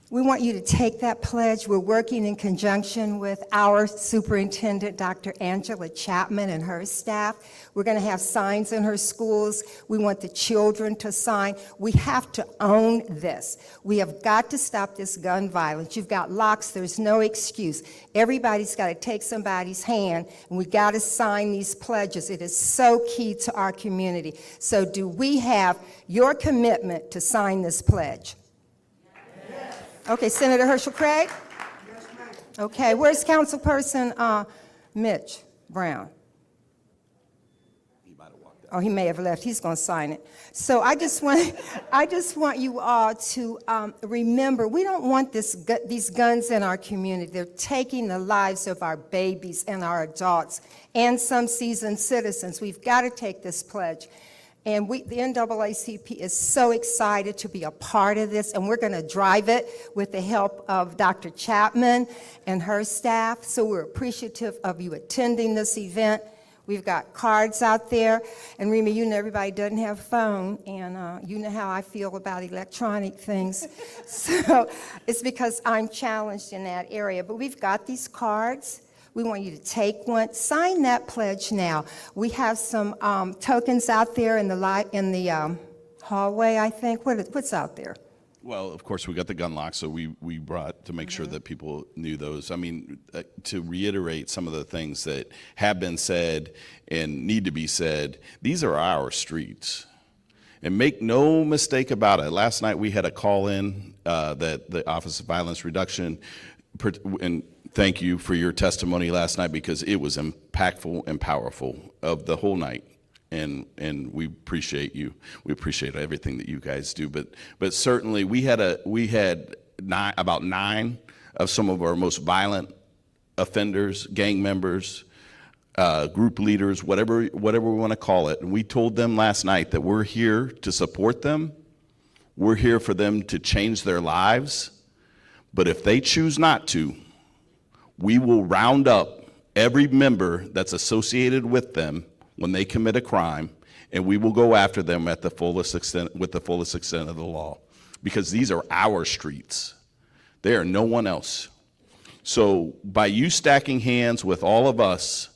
S19: We want you to take that pledge. We're working in conjunction with our superintendent, Dr. Angela Chapman, and her staff. We're going to have signs in her schools. We want the children to sign. We have to own this. We have got to stop this gun violence. You've got locks. There's no excuse. Everybody's got to take somebody's hand, and we've got to sign these pledges. It is so key to our community. So do we have your commitment to sign this pledge? Okay, Senator Herschel Craig? Yes, ma'am. Okay, where's Councilperson Mitch Brown? Oh, he may have left. He's going to sign it. So I just want you all to remember, we don't want these guns in our community. They're taking the lives of our babies and our adults and some seasoned citizens. We've got to take this pledge. And the NAACP is so excited to be a part of this, and we're going to drive it with the help of Dr. Chapman and her staff. So we're appreciative of you attending this event. We've got cards out there. And Rima, you know everybody doesn't have a phone, and you know how I feel about electronic things. So it's because I'm challenged in that area. But we've got these cards. We want you to take one. Sign that pledge now. We have some tokens out there in the hallway, I think. What's out there?
S20: Well, of course, we got the gun locks, so we brought to make sure that people knew those. I mean, to reiterate some of the things that have been said and need to be said, these are our streets. And make no mistake about it. Last night we had a call in that the Office of Violence Reduction, and thank you for your testimony last night, because it was impactful and powerful of the whole night. And we appreciate you. We appreciate everything that you guys do. But certainly we had about 9 of some of our most violent offenders, gang members, group leaders, whatever we want to call it. And we told them last night that we're here to support them. We're here for them to change their lives. But if they choose not to, we will round up every member that's associated with them when they commit a crime, and we will go after them at the fullest extent, with the fullest extent of the law, because these are our streets. They are no one else. So by you stacking hands with all of us,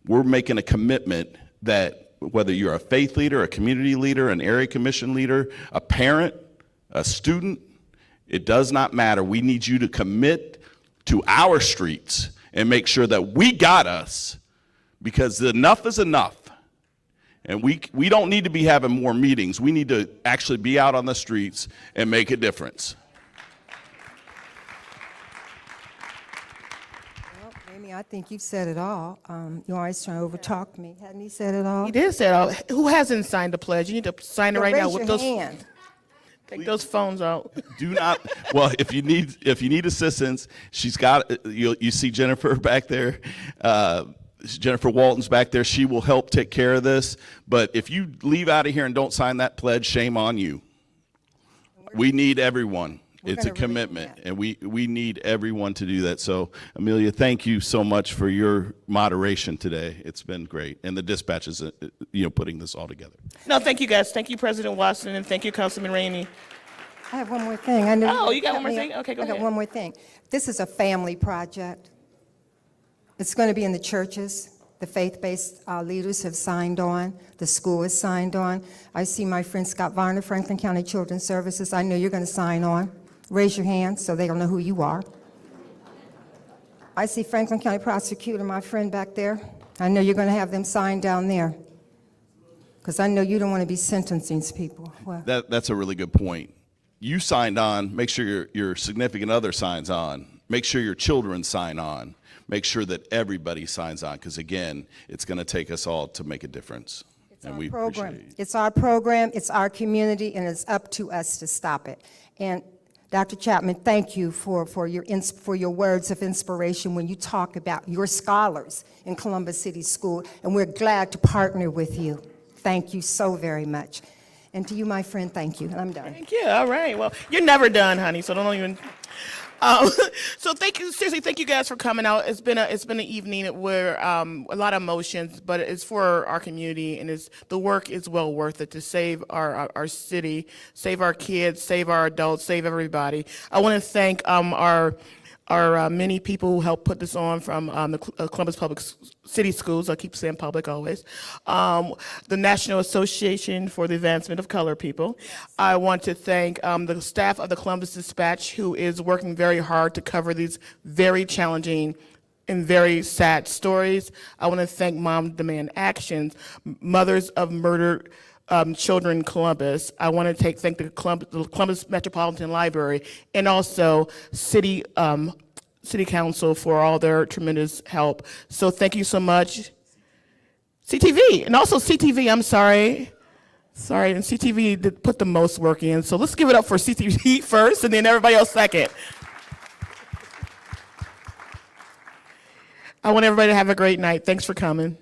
S20: we're making a commitment that whether you're a faith leader, a community leader, an area commission leader, a parent, a student, it does not matter. We need you to commit to our streets and make sure that we got us, because enough is enough. And we don't need to be having more meetings. We need to actually be out on the streets and make a difference.
S19: Well, Amy, I think you've said it all. You're always trying to overtalk me. Hadn't he said it all?
S1: He did say it all. Who hasn't signed the pledge? You need to sign it right now with
S19: Raise
S1: those.
S19: your hand.
S1: Take those phones out.
S20: Do not. Well, if you need assistance, she's got. You see Jennifer back there. Jennifer Walton's back there. She will help take care of this. But if you leave out of here and don't sign that pledge, shame on you. We need everyone. It's a commitment, and we need everyone to do that. So, Amelia, thank you so much for your moderation today. It's been great, and the dispatch is, putting this all together.
S1: No, thank you, guys. Thank you, President Watson, and thank you, Councilman Rainey.
S19: I have one more thing. I know.
S1: Oh, you got one more thing? Okay, go ahead.
S19: I got one more thing. This is a family project. It's going to be in the churches. The faith-based leaders have signed on. The school has signed on. I see my friend Scott Varner, Franklin County Children's Services. I know you're going to sign on. Raise your hand so they don't know who you are. I see Franklin County Prosecutor, my friend back there. I know you're going to have them sign down there, because I know you don't want to be sentencing people. Well,
S20: That's a really good point. You signed on, make sure your significant other signs on, make sure your children sign on, make sure that everybody signs on, because again, it's going to take us all to make a difference. And we appreciate it.
S19: It's our program, it's our community, and it's up to us to stop it. And Dr. Chapman, thank you for your words of inspiration when you talk about your scholars in Columbus City School, and we're glad to partner with you. Thank you so very much. And to you, my friend, thank you. And I'm done.
S1: Thank you. All right. Well, you're never done, honey, so don't even. So thank you, seriously, thank you guys for coming out. It's been an evening where a lot of emotions, but it's for our community, and the work is well worth it to save our city, save our kids, save our adults, save everybody. I want to thank our many people who helped put this on from the Columbus Public City Schools. I keep saying public always. The National Association for the Advancement of Color People. I want to thank the staff of the Columbus Dispatch, who is working very hard to cover these very challenging and very sad stories. I want to thank Mom Demand Actions, Mothers of Murdered Children in Columbus. I want to thank the Columbus Metropolitan Library, and also City Council for all their tremendous help. So thank you so much. CTV, and also CTV, I'm sorry, and CTV did put the most work in. So let's give it up for CTV first, and then everybody else second. I want everybody to have a great night. Thanks for coming.